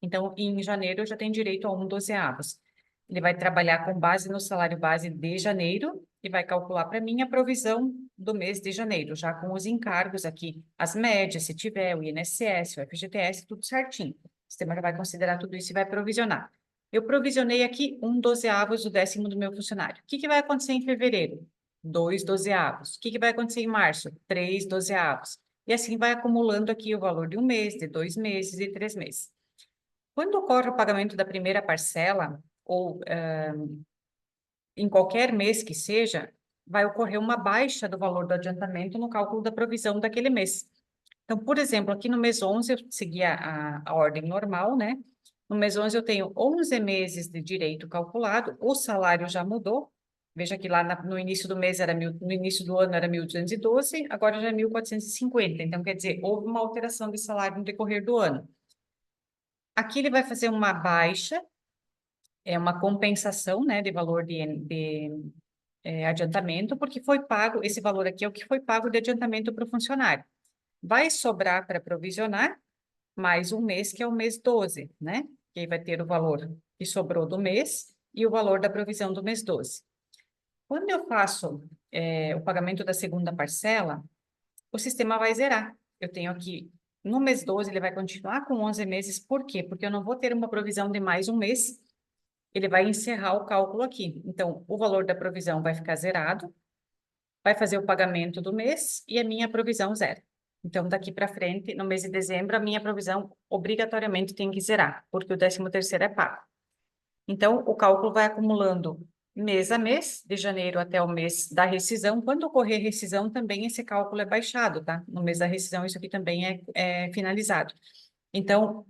Então, em janeiro, eu já tenho direito a 1/12. Ele vai trabalhar com base no salário base de janeiro e vai calcular para mim a provisão do mês de janeiro, já com os encargos aqui, as médias, se tiver, o INSS, o FGTS, tudo certinho. O sistema já vai considerar tudo isso e vai provisionar. Eu provisionei aqui 1/12 do 10º do meu funcionário. O que que vai acontecer em fevereiro? 2/12. O que que vai acontecer em março? 3/12. E assim vai acumulando aqui o valor de um mês, de 2 meses e 3 meses. Quando ocorre o pagamento da primeira parcela, ou em qualquer mês que seja, vai ocorrer uma baixa do valor do adiantamento no cálculo da provisão daquele mês. Então, por exemplo, aqui no mês 11, eu segui a ordem normal, né? No mês 11, eu tenho 11 meses de direito calculado, o salário já mudou. Veja que lá no início do mês no início do ano era 1.212, agora já é 1.450. Então, quer dizer, houve uma alteração de salário no decorrer do ano. Aqui ele vai fazer uma baixa, uma compensação, né, de valor de adiantamento, porque foi pago, esse valor aqui é o que foi pago de adiantamento para o funcionário. Vai sobrar para provisionar mais um mês, que é o mês 12, né? Que aí vai ter o valor que sobrou do mês e o valor da provisão do mês 12. Quando eu faço o pagamento da segunda parcela, o sistema vai zerar. Eu tenho aqui, no mês 12, ele vai continuar com 11 meses. Por quê? Porque eu não vou ter uma provisão de mais um mês. Ele vai encerrar o cálculo aqui. Então, o valor da provisão vai ficar zerado, vai fazer o pagamento do mês e a minha provisão zero. Então, daqui para frente, no mês de dezembro, a minha provisão obrigatoriamente tem que zerar, porque o 13º é pago. Então, o cálculo vai acumulando mês a mês, de janeiro até o mês da rescisão. Quando ocorrer rescisão, também esse cálculo é baixado, tá? No mês da rescisão, isso aqui também é finalizado. Então,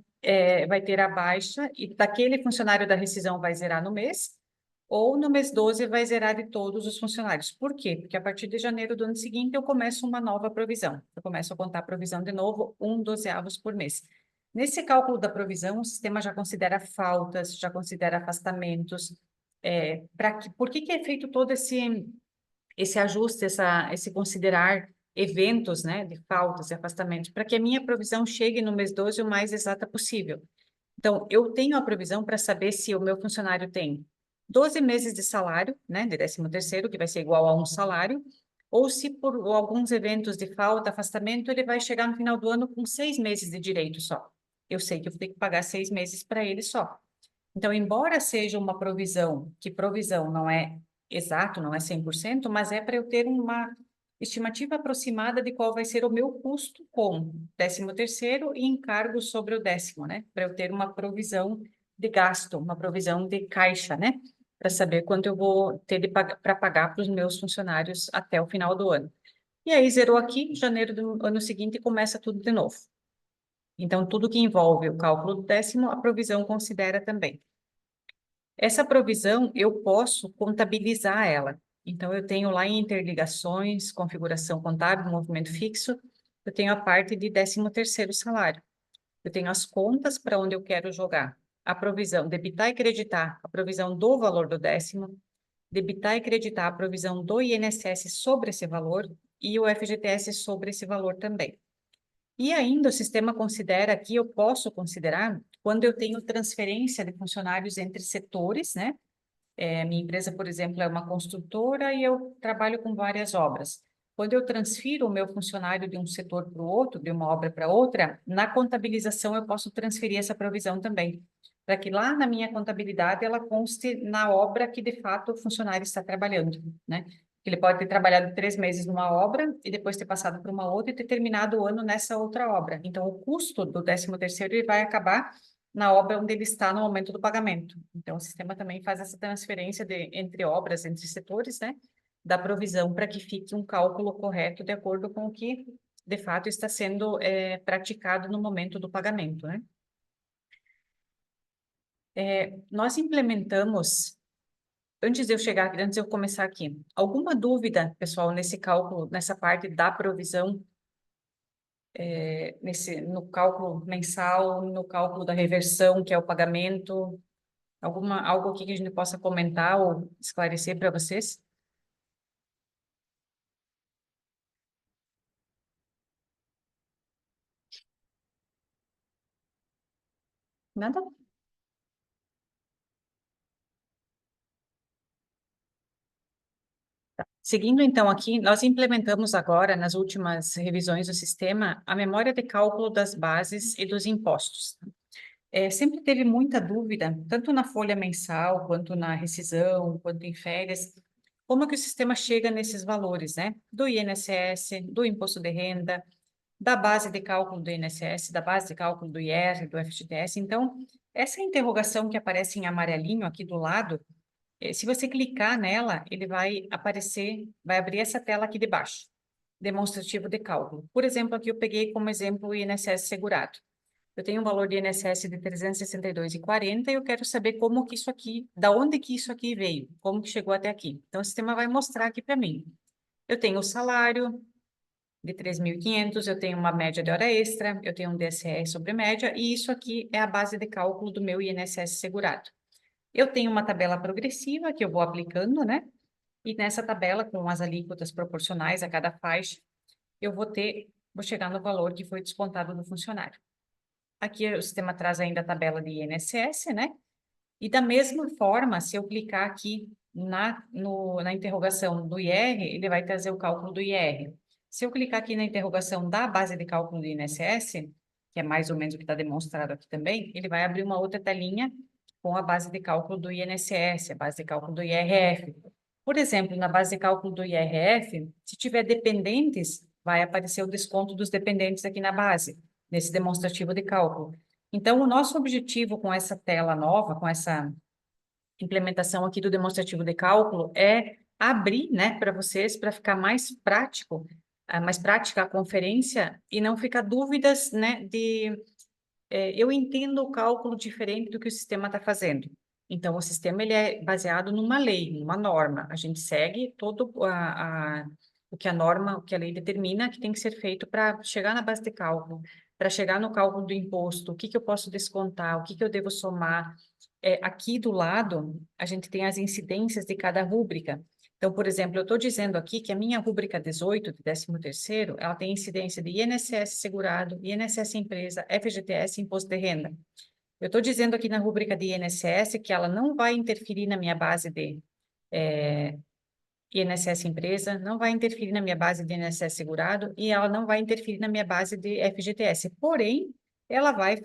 vai ter a baixa, e daquele funcionário da rescisão vai zerar no mês, ou no mês 12 vai zerar de todos os funcionários. Por quê? Porque a partir de janeiro do ano seguinte eu começo uma nova provisão. Eu começo a contar a provisão de novo, 1/12 por mês. Nesse cálculo da provisão, o sistema já considera faltas, já considera afastamentos. Por que que é feito todo esse ajuste, esse considerar eventos, né, de faltas e afastamentos, para que a minha provisão chegue no mês 12 o mais exata possível. Então, eu tenho a provisão para saber se o meu funcionário tem 12 meses de salário, né, de 13º, que vai ser igual a um salário, ou se por alguns eventos de falta, afastamento, ele vai chegar no final do ano com 6 meses de direito só. Eu sei que eu vou ter que pagar 6 meses para ele só. Então, embora seja uma provisão, que provisão não é exato, não é 100%, mas é para eu ter uma estimativa aproximada de qual vai ser o meu custo com 13º e encargo sobre o 10º, né? Para eu ter uma provisão de gasto, uma provisão de caixa, né? Para saber quanto eu vou ter para pagar para os meus funcionários até o final do ano. E aí zerou aqui, janeiro do ano seguinte começa tudo de novo. Então, tudo que envolve o cálculo do 10º, a provisão considera também. Essa provisão, eu posso contabilizar ela. Então, eu tenho lá em interligações, configuração contábil, movimento fixo, eu tenho a parte de 13º salário. Eu tenho as contas para onde eu quero jogar. A provisão, debitar e creditar a provisão do valor do 10º, debitar e creditar a provisão do INSS sobre esse valor e o FGTS sobre esse valor também. E ainda o sistema considera aqui, eu posso considerar, quando eu tenho transferência de funcionários entre setores, né? Minha empresa, por exemplo, é uma construtora e eu trabalho com várias obras. Quando eu transfiro o meu funcionário de um setor para o outro, de uma obra para outra, na contabilização eu posso transferir essa provisão também, para que lá na minha contabilidade ela conste na obra que de fato o funcionário está trabalhando, né? Ele pode ter trabalhado 3 meses numa obra e depois ter passado para uma outra e ter terminado o ano nessa outra obra. Então, o custo do 13º ele vai acabar na obra onde ele está no momento do pagamento. Então, o sistema também faz essa transferência entre obras, entre setores, né? Da provisão para que fique um cálculo correto de acordo com o que, de fato, está sendo praticado no momento do pagamento, né? Nós implementamos, antes de eu começar aqui, alguma dúvida, pessoal, nesse cálculo, nessa parte da provisão, no cálculo mensal, no cálculo da reversão, que é o pagamento? Algo aqui que a gente possa comentar ou esclarecer para vocês? Nada? Seguindo então aqui, nós implementamos agora, nas últimas revisões do sistema, a memória de cálculo das bases e dos impostos. Sempre teve muita dúvida, tanto na folha mensal, quanto na rescisão, quanto em férias, como que o sistema chega nesses valores, né? Do INSS, do imposto de renda, da base de cálculo do INSS, da base de cálculo do IR, do FGTS. Então, essa interrogação que aparece em amarelinho aqui do lado, se você clicar nela, ele vai aparecer, vai abrir essa tela aqui de baixo, demonstrativo de cálculo. Por exemplo, aqui eu peguei como exemplo o INSS segurado. Eu tenho um valor de INSS de 362,40 e eu quero saber como que isso aqui, da onde que isso aqui veio, como que chegou até aqui. Então, o sistema vai mostrar aqui para mim. Eu tenho o salário de 3.500, eu tenho uma média de hora extra, eu tenho um DSR sobre média, e isso aqui é a base de cálculo do meu INSS segurado. Eu tenho uma tabela progressiva que eu vou aplicando, né? E nessa tabela, com as alíquotas proporcionais a cada faixa, vou chegar no valor que foi descontado do funcionário. Aqui o sistema traz ainda a tabela de INSS, né? E da mesma forma, se eu clicar aqui na interrogação do IR, ele vai trazer o cálculo do IR. Se eu clicar aqui na interrogação da base de cálculo do INSS, que é mais ou menos o que está demonstrado aqui também, ele vai abrir uma outra telinha com a base de cálculo do INSS, a base de cálculo do IRF. Por exemplo, na base de cálculo do IRF, se tiver dependentes, vai aparecer o desconto dos dependentes aqui na base, nesse demonstrativo de cálculo. Então, o nosso objetivo com essa tela nova, com essa implementação aqui do demonstrativo de cálculo, é abrir, né, para vocês, para ficar mais prático, mais prática a conferência e não ficar dúvidas, né, eu entendo o cálculo diferente do que o sistema está fazendo. Então, o sistema ele é baseado numa lei, numa norma. A gente segue todo o que a norma, o que a lei determina que tem que ser feito para chegar na base de cálculo, para chegar no cálculo do imposto, o que que eu posso descontar, o que que eu devo somar. Aqui do lado, a gente tem as incidências de cada rúbrica. Então, por exemplo, eu estou dizendo aqui que a minha rúbrica 18, de 13º, ela tem incidência de INSS segurado, INSS empresa, FGTS e imposto de renda. Eu estou dizendo aqui na rúbrica de INSS que ela não vai interferir na minha base de INSS empresa, não vai interferir na minha base de INSS segurado e ela não vai interferir na minha base de FGTS. Porém, ela vai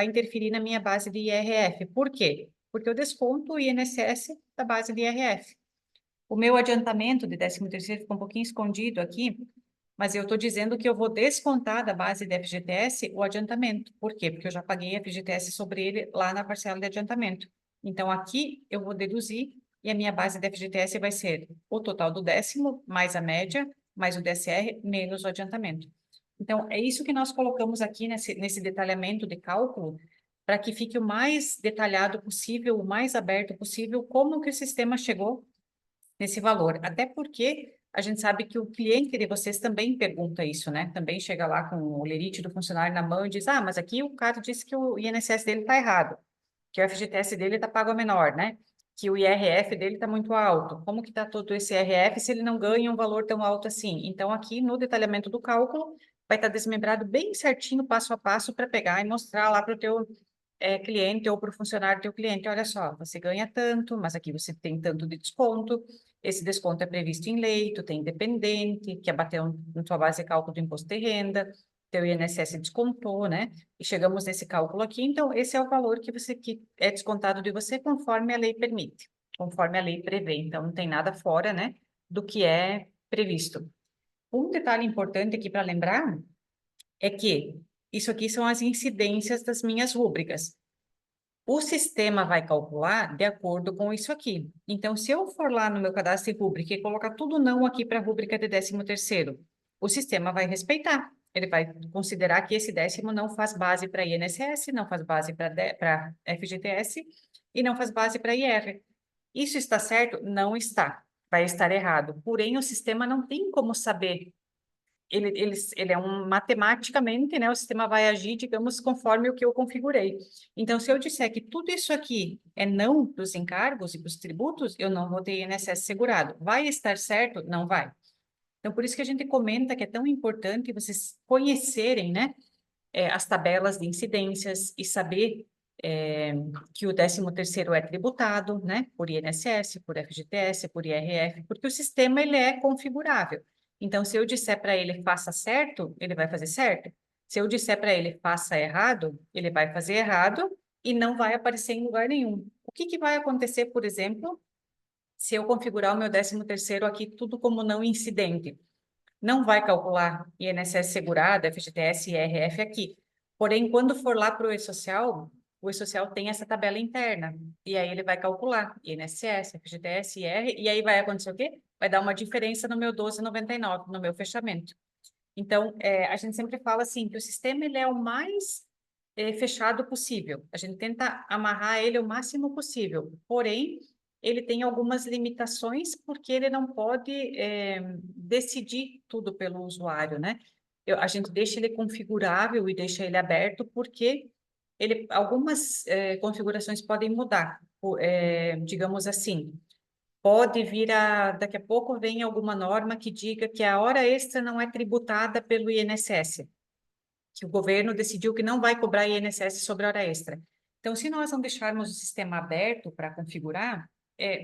interferir na minha base de IRF. Por quê? Porque eu desconto o INSS da base de IRF. O meu adiantamento de 13º ficou um pouquinho escondido aqui, mas eu estou dizendo que eu vou descontar da base de FGTS o adiantamento. Por quê? Porque eu já paguei a FGTS sobre ele lá na parcela de adiantamento. Então, aqui eu vou deduzir e a minha base de FGTS vai ser o total do 10º, mais a média, mais o DSR, menos o adiantamento. Então, é isso que nós colocamos aqui nesse detalhamento de cálculo, para que fique o mais detalhado possível, o mais aberto possível, como que o sistema chegou nesse valor. Até porque a gente sabe que o cliente de vocês também pergunta isso, né? Também chega lá com o lerite do funcionário na mão e diz, mas aqui o cara disse que o INSS dele está errado, que o FGTS dele está pago a menor, né? Que o IRF dele está muito alto. Como que está todo esse IRF se ele não ganha um valor tão alto assim? Então, aqui no detalhamento do cálculo, vai estar desmembrado bem certinho, passo a passo, para pegar e mostrar lá para o teu cliente ou para o funcionário do teu cliente, olha só, você ganha tanto, mas aqui você tem tanto de desconto, esse desconto é previsto em lei, tu tem dependente, que abateu na tua base de cálculo do imposto de renda, teu INSS descontou, né? E chegamos nesse cálculo aqui, então esse é o valor que é descontado de você conforme a lei permite, conforme a lei prevê, então não tem nada fora, né, do que é previsto. Um detalhe importante aqui para lembrar é que isso aqui são as incidências das minhas rúbricas. O sistema vai calcular de acordo com isso aqui. Então, se eu for lá no meu cadastro de rúbrica e colocar tudo não aqui para a rúbrica de 13º, o sistema vai respeitar. Ele vai considerar que esse 10º não faz base para INSS, não faz base para FGTS e não faz base para IR. Isso está certo? Não está. Vai estar errado. Porém, o sistema não tem como saber ele é matematicamente, né? O sistema vai agir, digamos, conforme o que eu configurei. Então, se eu disser que tudo isso aqui é não para os encargos e para os tributos, eu não vou ter INSS segurado. Vai estar certo? Não vai. Então, por isso que a gente comenta que é tão importante vocês conhecerem, né? As tabelas de incidências e saber que o 13º é tributado, né, por INSS, por FGTS, por IRF, porque o sistema ele é configurável. Então, se eu disser para ele faça certo, ele vai fazer certo. Se eu disser para ele faça errado, ele vai fazer errado e não vai aparecer em lugar nenhum. O que vai acontecer, por exemplo, se eu configurar o meu 13º aqui tudo como não incidente? Não vai calcular INSS segurado, FGTS e IRF aqui. Porém, quando for lá para o E-Social tem essa tabela interna. E aí ele vai calcular INSS, FGTS, IR, e aí vai acontecer o quê? Vai dar uma diferença no meu 12,99, no meu fechamento. Então, a gente sempre fala assim, que o sistema ele é o mais fechado possível. A gente tenta amarrar ele o máximo possível. Porém, ele tem algumas limitações porque ele não pode decidir tudo pelo usuário, né? A gente deixa ele configurável e deixa ele aberto porque algumas configurações podem mudar. Digamos assim, pode vir daqui a pouco vem alguma norma que diga que a hora extra não é tributada pelo INSS, que o governo decidiu que não vai cobrar INSS sobre a hora extra. Então, se nós não deixarmos o sistema aberto para configurar,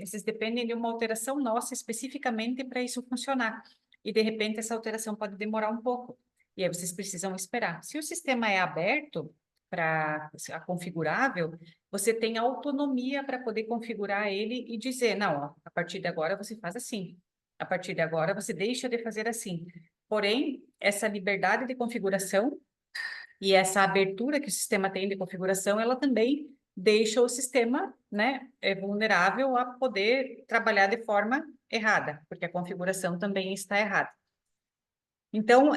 vocês dependem de uma alteração nossa especificamente para isso funcionar. E, de repente, essa alteração pode demorar um pouco. E aí vocês precisam esperar. Se o sistema é aberto para a configurável, você tem autonomia para poder configurar ele e dizer, não, ó, a partir de agora você faz assim. A partir de agora você deixa de fazer assim. Porém, essa liberdade de configuração e essa abertura que o sistema tem de configuração, ela também deixa o sistema, né, vulnerável a poder trabalhar de forma errada, porque a configuração também está errada. Então,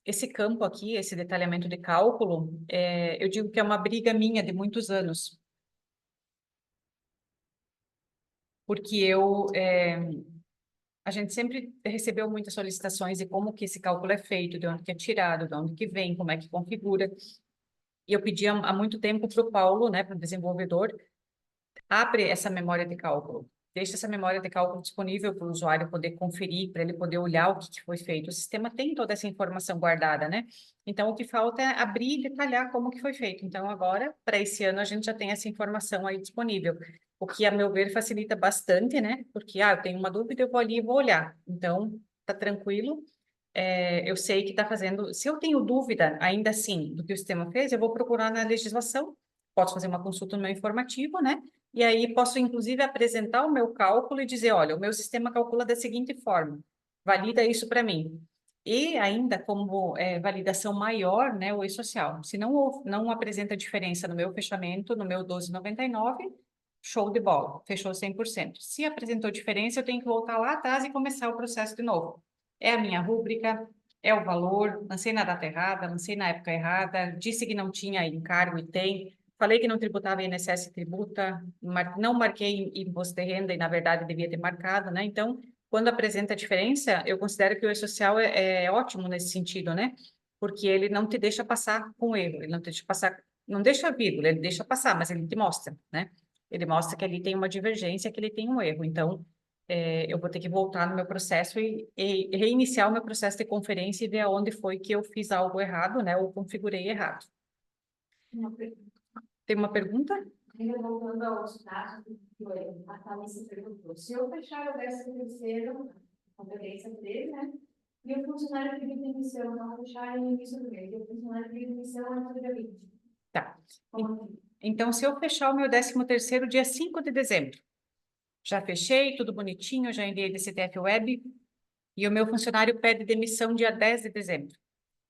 esse campo aqui, esse detalhamento de cálculo, eu digo que é uma briga minha de muitos anos. Porque a gente sempre recebeu muitas solicitações de como que esse cálculo é feito, de onde que é tirado, de onde que vem, como é que configura. E eu pedi há muito tempo para o Paulo, né, para o desenvolvedor, abre essa memória de cálculo. Deixa essa memória de cálculo disponível para o usuário poder conferir, para ele poder olhar o que foi feito. O sistema tem toda essa informação guardada, né? Então, o que falta é abrir e detalhar como que foi feito. Então, agora, para esse ano, a gente já tem essa informação aí disponível. O que, a meu ver, facilita bastante, né? Porque, eu tenho uma dúvida, eu vou ali e vou olhar. Então, tá tranquilo. eu sei que está fazendo. Se eu tenho dúvida, ainda assim, do que o sistema fez, eu vou procurar na legislação, posso fazer uma consulta no meu informativo, né? E aí posso, inclusive, apresentar o meu cálculo e dizer, olha, o meu sistema calcula da seguinte forma, valida isso para mim. E ainda como validação maior, né, o e-social. Se não apresenta diferença no meu fechamento, no meu 12,99, show de bola, fechou 100%. Se apresentou diferença, eu tenho que voltar lá atrás e começar o processo de novo. É a minha rúbrica, é o valor, lancei na data errada, lancei na época errada, disse que não tinha encargo e tem, falei que não tributava INSS e tributa, não marquei imposto de renda e, na verdade, devia ter marcado, né? Então, quando apresenta a diferença, eu considero que o e-social é ótimo nesse sentido, né? Porque ele não te deixa passar com erro, ele não te deixa passar, não deixa vírgula, ele deixa passar, mas ele te mostra, né? Ele mostra que ali tem uma divergência, que ele tem um erro. Então, eu vou ter que voltar no meu processo e reiniciar o meu processo de conferência e ver aonde foi que eu fiz algo errado, né? Ou configurei errado. Uma pergunta. Tem uma pergunta? Ainda voltando aos dados que a Thalissa perguntou. Se eu fechar o 13º, a competência dele, né? E o funcionário pedir demissão, não fechar no início do mês, e o funcionário pedir demissão antes do dia 20. Tá. Como Então, se eu fechar o meu 13º dia 5 de dezembro, já fechei, tudo bonitinho, já enviei DCTF Web, e o meu funcionário pede demissão dia 10 de dezembro.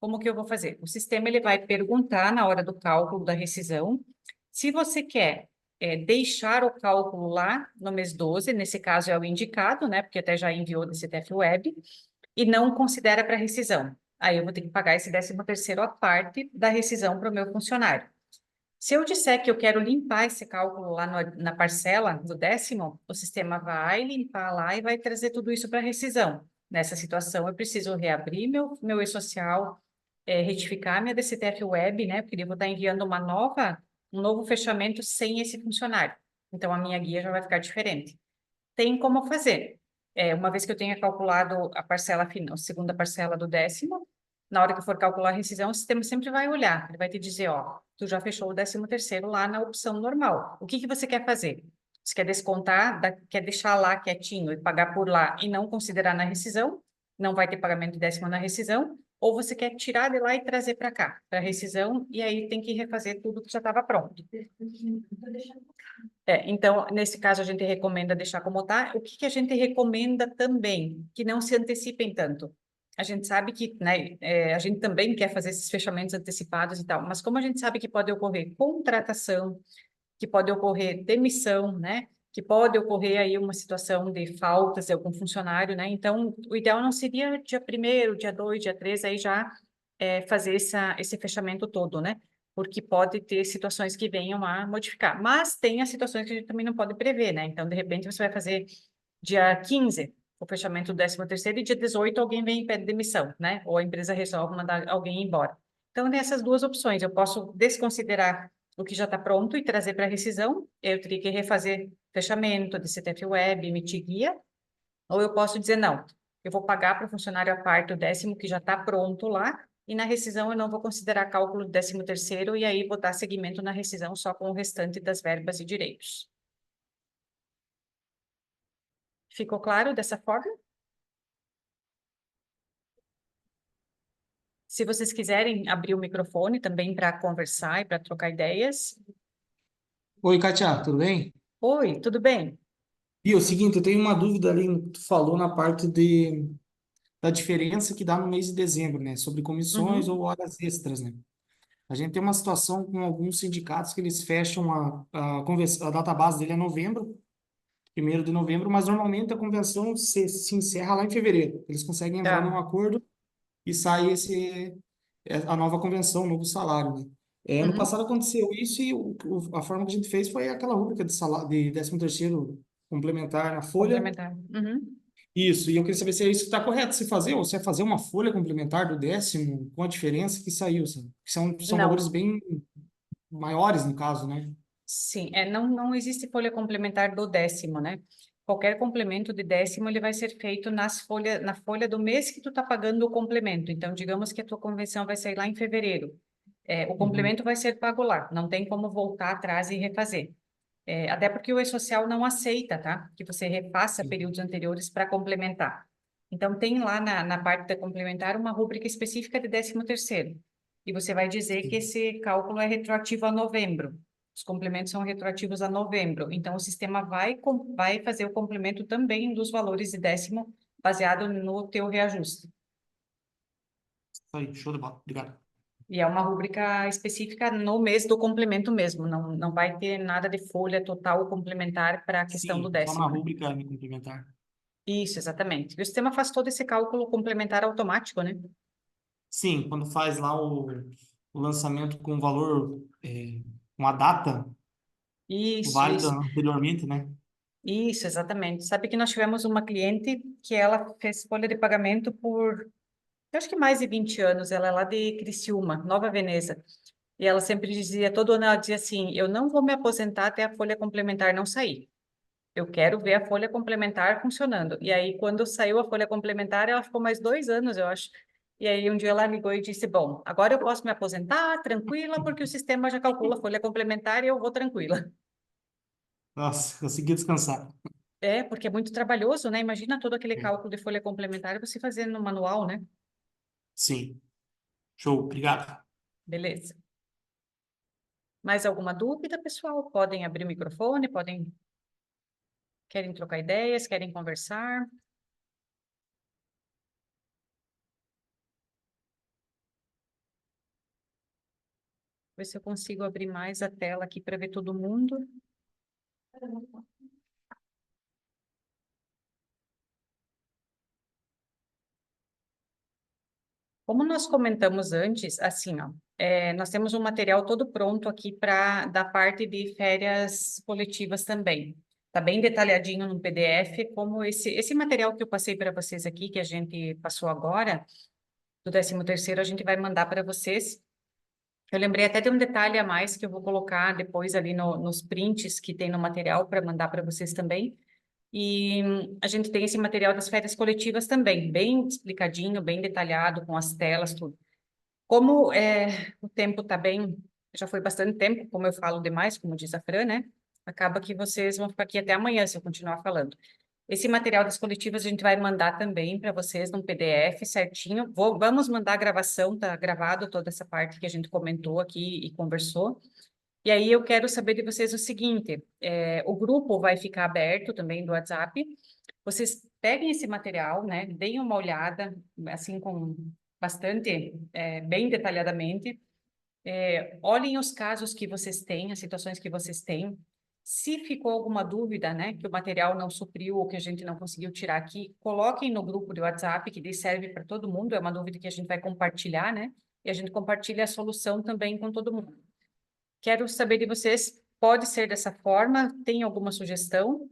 Como que eu vou fazer? O sistema ele vai perguntar na hora do cálculo da rescisão se você quer deixar o cálculo lá no mês 12, nesse caso é o indicado, né? Porque até já enviou DCTF Web, e não considera para rescisão. Aí eu vou ter que pagar esse 13º à parte da rescisão para o meu funcionário. Se eu disser que eu quero limpar esse cálculo lá na parcela do 10º, o sistema vai limpar lá e vai trazer tudo isso para rescisão. Nessa situação, eu preciso reabrir meu e-social, retificar minha DCTF Web, né? Porque eu vou estar enviando um novo fechamento sem esse funcionário. Então, a minha guia já vai ficar diferente. Tem como fazer. Uma vez que eu tenha calculado a parcela final, a segunda parcela do 10º, na hora que for calcular a rescisão, o sistema sempre vai olhar, ele vai te dizer, ó, tu já fechou o 13º lá na opção normal. O que que você quer fazer? Você quer descontar, quer deixar lá quietinho e pagar por lá e não considerar na rescisão? Não vai ter pagamento de 10º na rescisão? Ou você quer tirar de lá e trazer para cá, para rescisão, e aí tem que refazer tudo que já estava pronto. Então, nesse caso, a gente recomenda deixar como está. O que que a gente recomenda também? Que não se antecipem tanto. A gente sabe que, né, a gente também quer fazer esses fechamentos antecipados e tal, mas como a gente sabe que pode ocorrer contratação, que pode ocorrer demissão, né, que pode ocorrer aí uma situação de faltas de algum funcionário, né, então o ideal não seria dia 1º, dia 2, dia 3, aí já fazer esse fechamento todo, né, porque pode ter situações que venham a modificar. Mas tem as situações que a gente também não pode prever, né? Então, de repente, você vai fazer dia 15 o fechamento do 13º e dia 18 alguém vem e pede demissão, né? Ou a empresa resolve mandar alguém embora. Então, nessas duas opções, eu posso desconsiderar o que já está pronto e trazer para rescisão, eu teria que refazer fechamento de CTF Web, emitir guia, ou eu posso dizer, não, eu vou pagar para o funcionário a parte o 10º que já está pronto lá, e na rescisão eu não vou considerar cálculo do 13º, e aí vou dar seguimento na rescisão só com o restante das verbas e direitos. Ficou claro dessa forma? Se vocês quiserem abrir o microfone também para conversar e para trocar ideias. Oi, Katia, tudo bem? Oi, tudo bem? E é o seguinte, eu tenho uma dúvida ali no que tu falou na parte da diferença que dá no mês de dezembro, né? Sobre comissões Uhum, ou horas extras, né? A gente tem uma situação com alguns sindicatos que eles fecham a data base dele é novembro, 1º de novembro, mas normalmente a convenção se encerra lá em fevereiro. Eles conseguem entrar num tá. acordo e sai a nova convenção, o novo salário, né? Ano Uhum, passado aconteceu isso e a forma que a gente fez foi aquela rubrica de salário, de 13º complementar na folha. complementar. Uhum. Isso, e eu queria saber se é isso que está correto se fazer, ou se é fazer uma folha complementar do 10º com a diferença que saiu, sabe? Que são valores Não, bem maiores no caso, né? sim, não existe folha complementar do 10º, né? Qualquer complemento de 10º, ele vai ser feito na folha do mês que tu tá pagando o complemento. Então, digamos que a tua convenção vai sair lá em fevereiro. O Uhum, complemento vai ser pago lá, não tem como voltar atrás e refazer. Até porque o e-social não aceita, tá? Que você refaça sim. períodos anteriores para complementar. Então, tem lá na parte da complementar uma rúbrica específica de 13º. E você vai dizer que esse cálculo é retroativo a novembro. Os complementos são retroativos a novembro. Então, o sistema vai fazer o complemento também dos valores de décimo baseado no teu reajuste. Isso aí, show de bola. Obrigado. E é uma rúbrica específica no mês do complemento mesmo. Não vai ter nada de folha total complementar para a questão do Sim, só na décimo, né? rúbrica me complementar. Isso, exatamente. E o sistema faz todo esse cálculo complementar automático, né? Sim, quando faz lá o lançamento com valor, uma data Isso, válida isso. anteriormente, né? Isso, exatamente. Sabe que nós tivemos uma cliente que ela fez folha de pagamento por, eu acho que mais de 20 anos. Ela é lá de Criciúma, Nova Veneza. E ela sempre dizia, todo ano ela dizia assim, eu não vou me aposentar até a folha complementar não sair. Eu quero ver a folha complementar funcionando. E aí, quando saiu a folha complementar, ela ficou mais 2 anos, eu acho. E aí, um dia ela ligou e disse, bom, agora eu posso me aposentar tranquila, porque o sistema já calcula a folha complementar e eu vou tranquila. Nossa, consegui descansar. É, porque é muito trabalhoso, né? Imagina todo aquele É. cálculo de folha complementar você fazendo no manual, né? Sim, show, obrigado. Beleza. Mais alguma dúvida, pessoal? Podem abrir o microfone, querem trocar ideias, querem conversar? Ver se eu consigo abrir mais a tela aqui para ver todo mundo. Como nós comentamos antes, assim, ó, nós temos um material todo pronto aqui para da parte de férias coletivas também. Tá bem detalhadinho no PDF, como esse material que eu passei para vocês aqui, que a gente passou agora, do 13º, a gente vai mandar para vocês. Eu lembrei até de um detalhe a mais que eu vou colocar depois ali nos prints que tem no material para mandar para vocês também. E a gente tem esse material das férias coletivas também, bem explicadinho, bem detalhado, com as telas, tudo. Como o tempo está bem, já foi bastante tempo, como eu falo demais, como diz a Fran, né? Acaba que vocês vão ficar aqui até amanhã se eu continuar falando. Esse material das coletivas a gente vai mandar também para vocês num PDF certinho. Vamos mandar a gravação, tá gravado toda essa parte que a gente comentou aqui e conversou. E aí eu quero saber de vocês o seguinte: o grupo vai ficar aberto também do WhatsApp. Vocês peguem esse material, né? Deem uma olhada, assim, com bastante, bem detalhadamente. Olhem os casos que vocês têm, as situações que vocês têm. Se ficou alguma dúvida, né, que o material não supriu ou que a gente não conseguiu tirar aqui, coloquem no grupo de WhatsApp, que daí serve para todo mundo. É uma dúvida que a gente vai compartilhar, né? E a gente compartilha a solução também com todo mundo. Quero saber de vocês, pode ser dessa forma? Tem alguma sugestão?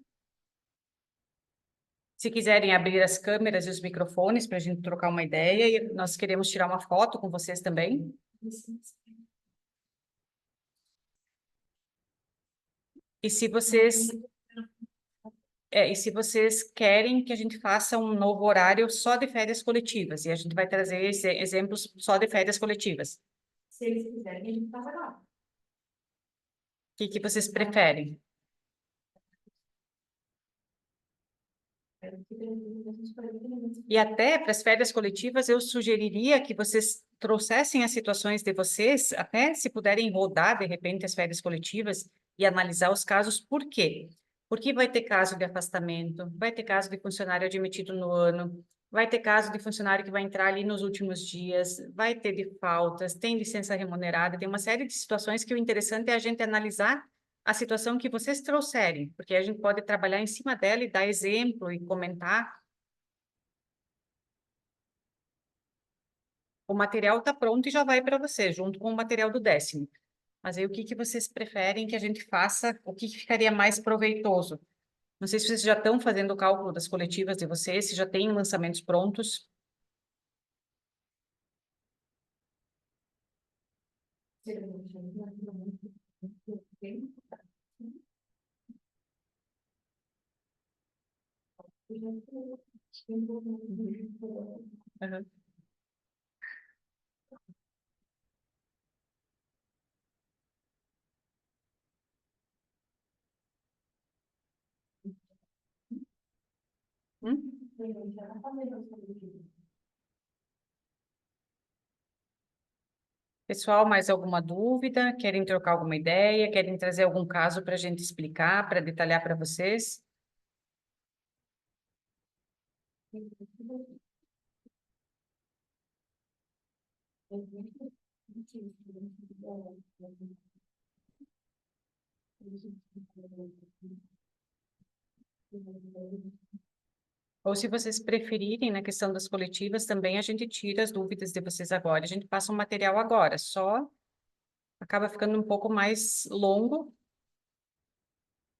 Se quiserem abrir as câmeras e os microfones para a gente trocar uma ideia, e nós queremos tirar uma foto com vocês também. E se vocês, e se vocês querem que a gente faça um novo horário só de férias coletivas, e a gente vai trazer exemplos só de férias coletivas. O Se eles quiserem, a gente faz agora. que vocês preferem? E até para as férias coletivas, eu sugeriria que vocês trouxessem as situações de vocês, até se puderem rodar, de repente, as férias coletivas e analisar os casos. Por quê? Porque vai ter caso de afastamento, vai ter caso de funcionário admitido no ano, vai ter caso de funcionário que vai entrar ali nos últimos dias, vai ter de faltas, tem licença remunerada, tem uma série de situações que o interessante é a gente analisar a situação que vocês trouxerem, porque a gente pode trabalhar em cima dela e dar exemplo e comentar. O material está pronto e já vai para você, junto com o material do 10º. Mas aí o que vocês preferem que a gente faça? O que ficaria mais proveitoso? Não sei se vocês já estão fazendo o cálculo das coletivas de vocês, se já tem lançamentos prontos. Uhum. Hum? Pessoal, mais alguma dúvida? Querem trocar alguma ideia? Querem trazer algum caso para a gente explicar, para detalhar para vocês? Ou se vocês preferirem, na questão das coletivas, também a gente tira as dúvidas de vocês agora. A gente passa um material agora, só acaba ficando um pouco mais longo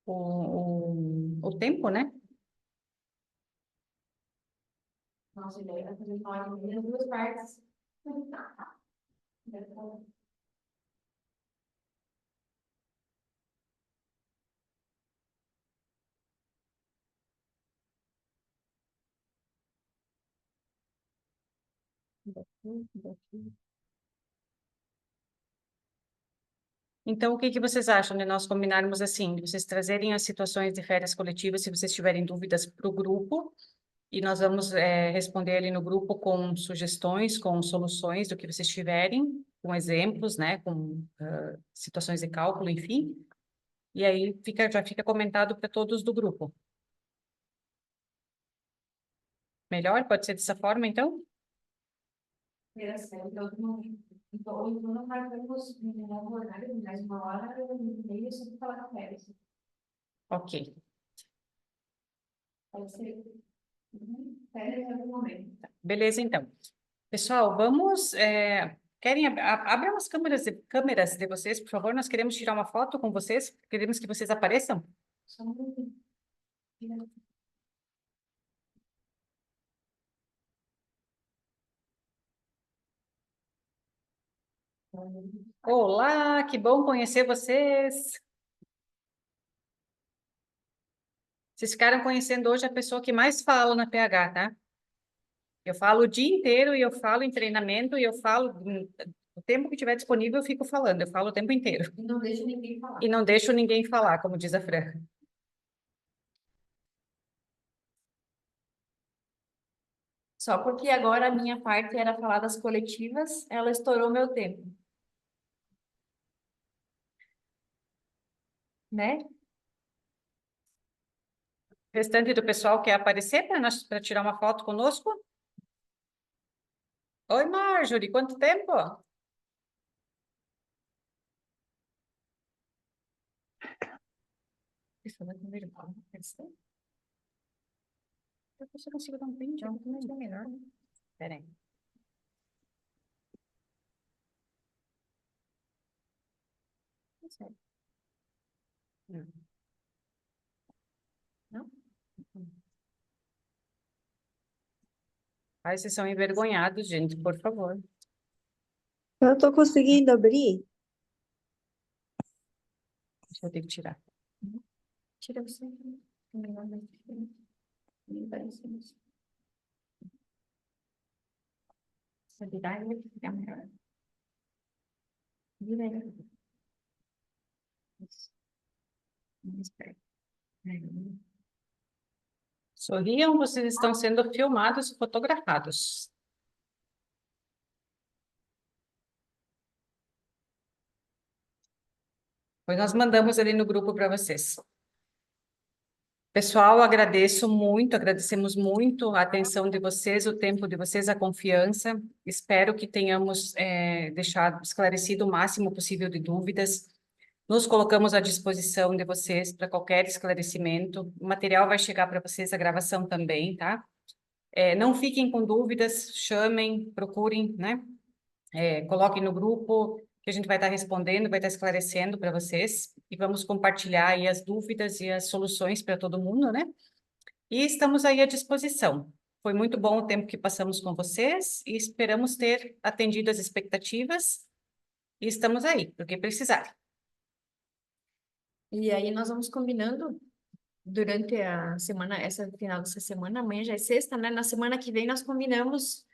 o tempo, né? Nossa ideia é fazer uma hora e meia, 2 partes. Então, o que que vocês acham de nós combinarmos assim, de vocês trazerem as situações de férias coletivas, se vocês tiverem dúvidas para o grupo, e nós vamos responder ali no grupo com sugestões, com soluções do que vocês tiverem, com exemplos, né, com situações de cálculo, enfim, e aí já fica comentado para todos do grupo. Melhor? Pode ser dessa forma, então? Primeira série, então não marcamos um novo horário, mais 1 hora e meia, só para falar com eles. Ok. Pode ser. Férias em algum momento. Beleza, então. Pessoal, vamos... querem abrir umas câmeras de vocês, por favor? Nós queremos tirar uma foto com vocês. Queremos que vocês apareçam. Só um pouquinho. Olá, que bom conhecer vocês. Vocês ficaram conhecendo hoje a pessoa que mais fala na PH, tá? Eu falo o dia inteiro e eu falo em treinamento e eu falo... O tempo que tiver disponível, eu fico falando. Eu falo o tempo inteiro. E não deixa ninguém falar. E não deixo ninguém falar, como diz a Fran. Só porque agora a minha parte era falar das coletivas, ela estourou meu tempo. Né? O restante do pessoal quer aparecer para tirar uma foto conosco? Oi, Marjorie, quanto tempo? Isso vai comer pão, pode ser? Eu consigo dar um print, eu também é melhor. Espera aí. Não sei. Não? Ai, vocês são envergonhados, gente, por favor. Eu tô conseguindo abrir. Deixa eu ter que tirar. Tira você. Melhor mais diferente. Nem parece isso. Se eu virar, ele fica melhor. Vira aí. Isso. Mais perto. Aí. Sorriam, vocês estão sendo filmados e fotografados. Pois nós mandamos ali no grupo para vocês. Pessoal, agradecemos muito a atenção de vocês, o tempo de vocês, a confiança. Espero que tenhamos deixado esclarecido o máximo possível de dúvidas. Nos colocamos à disposição de vocês para qualquer esclarecimento. O material vai chegar para vocês, a gravação também, tá? Não fiquem com dúvidas, chamem, procurem, né? Coloquem no grupo, que a gente vai estar respondendo, vai estar esclarecendo para vocês. E vamos compartilhar aí as dúvidas e as soluções para todo mundo, né? E estamos aí à disposição. Foi muito bom o tempo que passamos com vocês e esperamos ter atendido as expectativas. E estamos aí, para o que precisar. E aí nós vamos combinando durante a semana, essa final dessa semana, amanhã já é sexta, né? Na semana que vem nós combinamos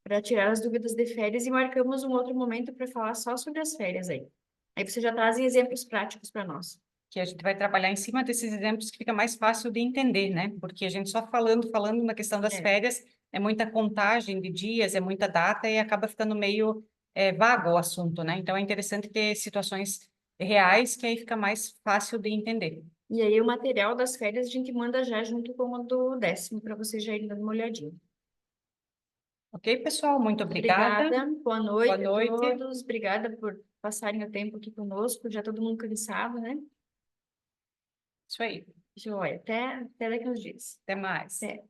para tirar as dúvidas de férias e marcamos um outro momento para falar só sobre as férias aí. Aí vocês já trazem exemplos práticos para nós. que a gente vai trabalhar em cima desses exemplos que fica mais fácil de entender, né? Porque a gente só falando na questão das É. férias, é muita contagem de dias, é muita data e acaba ficando meio vago o assunto, né? Então é interessante ter situações reais que aí fica mais fácil de entender. E aí o material das férias a gente manda já junto com o do 10º para vocês já irem dando uma olhadinha. Ok, pessoal? Muito obrigada. Obrigada, boa noite a noite. todos, obrigada por passarem o tempo aqui conosco, já todo mundo cansado, né? Isso aí. Joia, até daqui uns dias. Até mais. Até.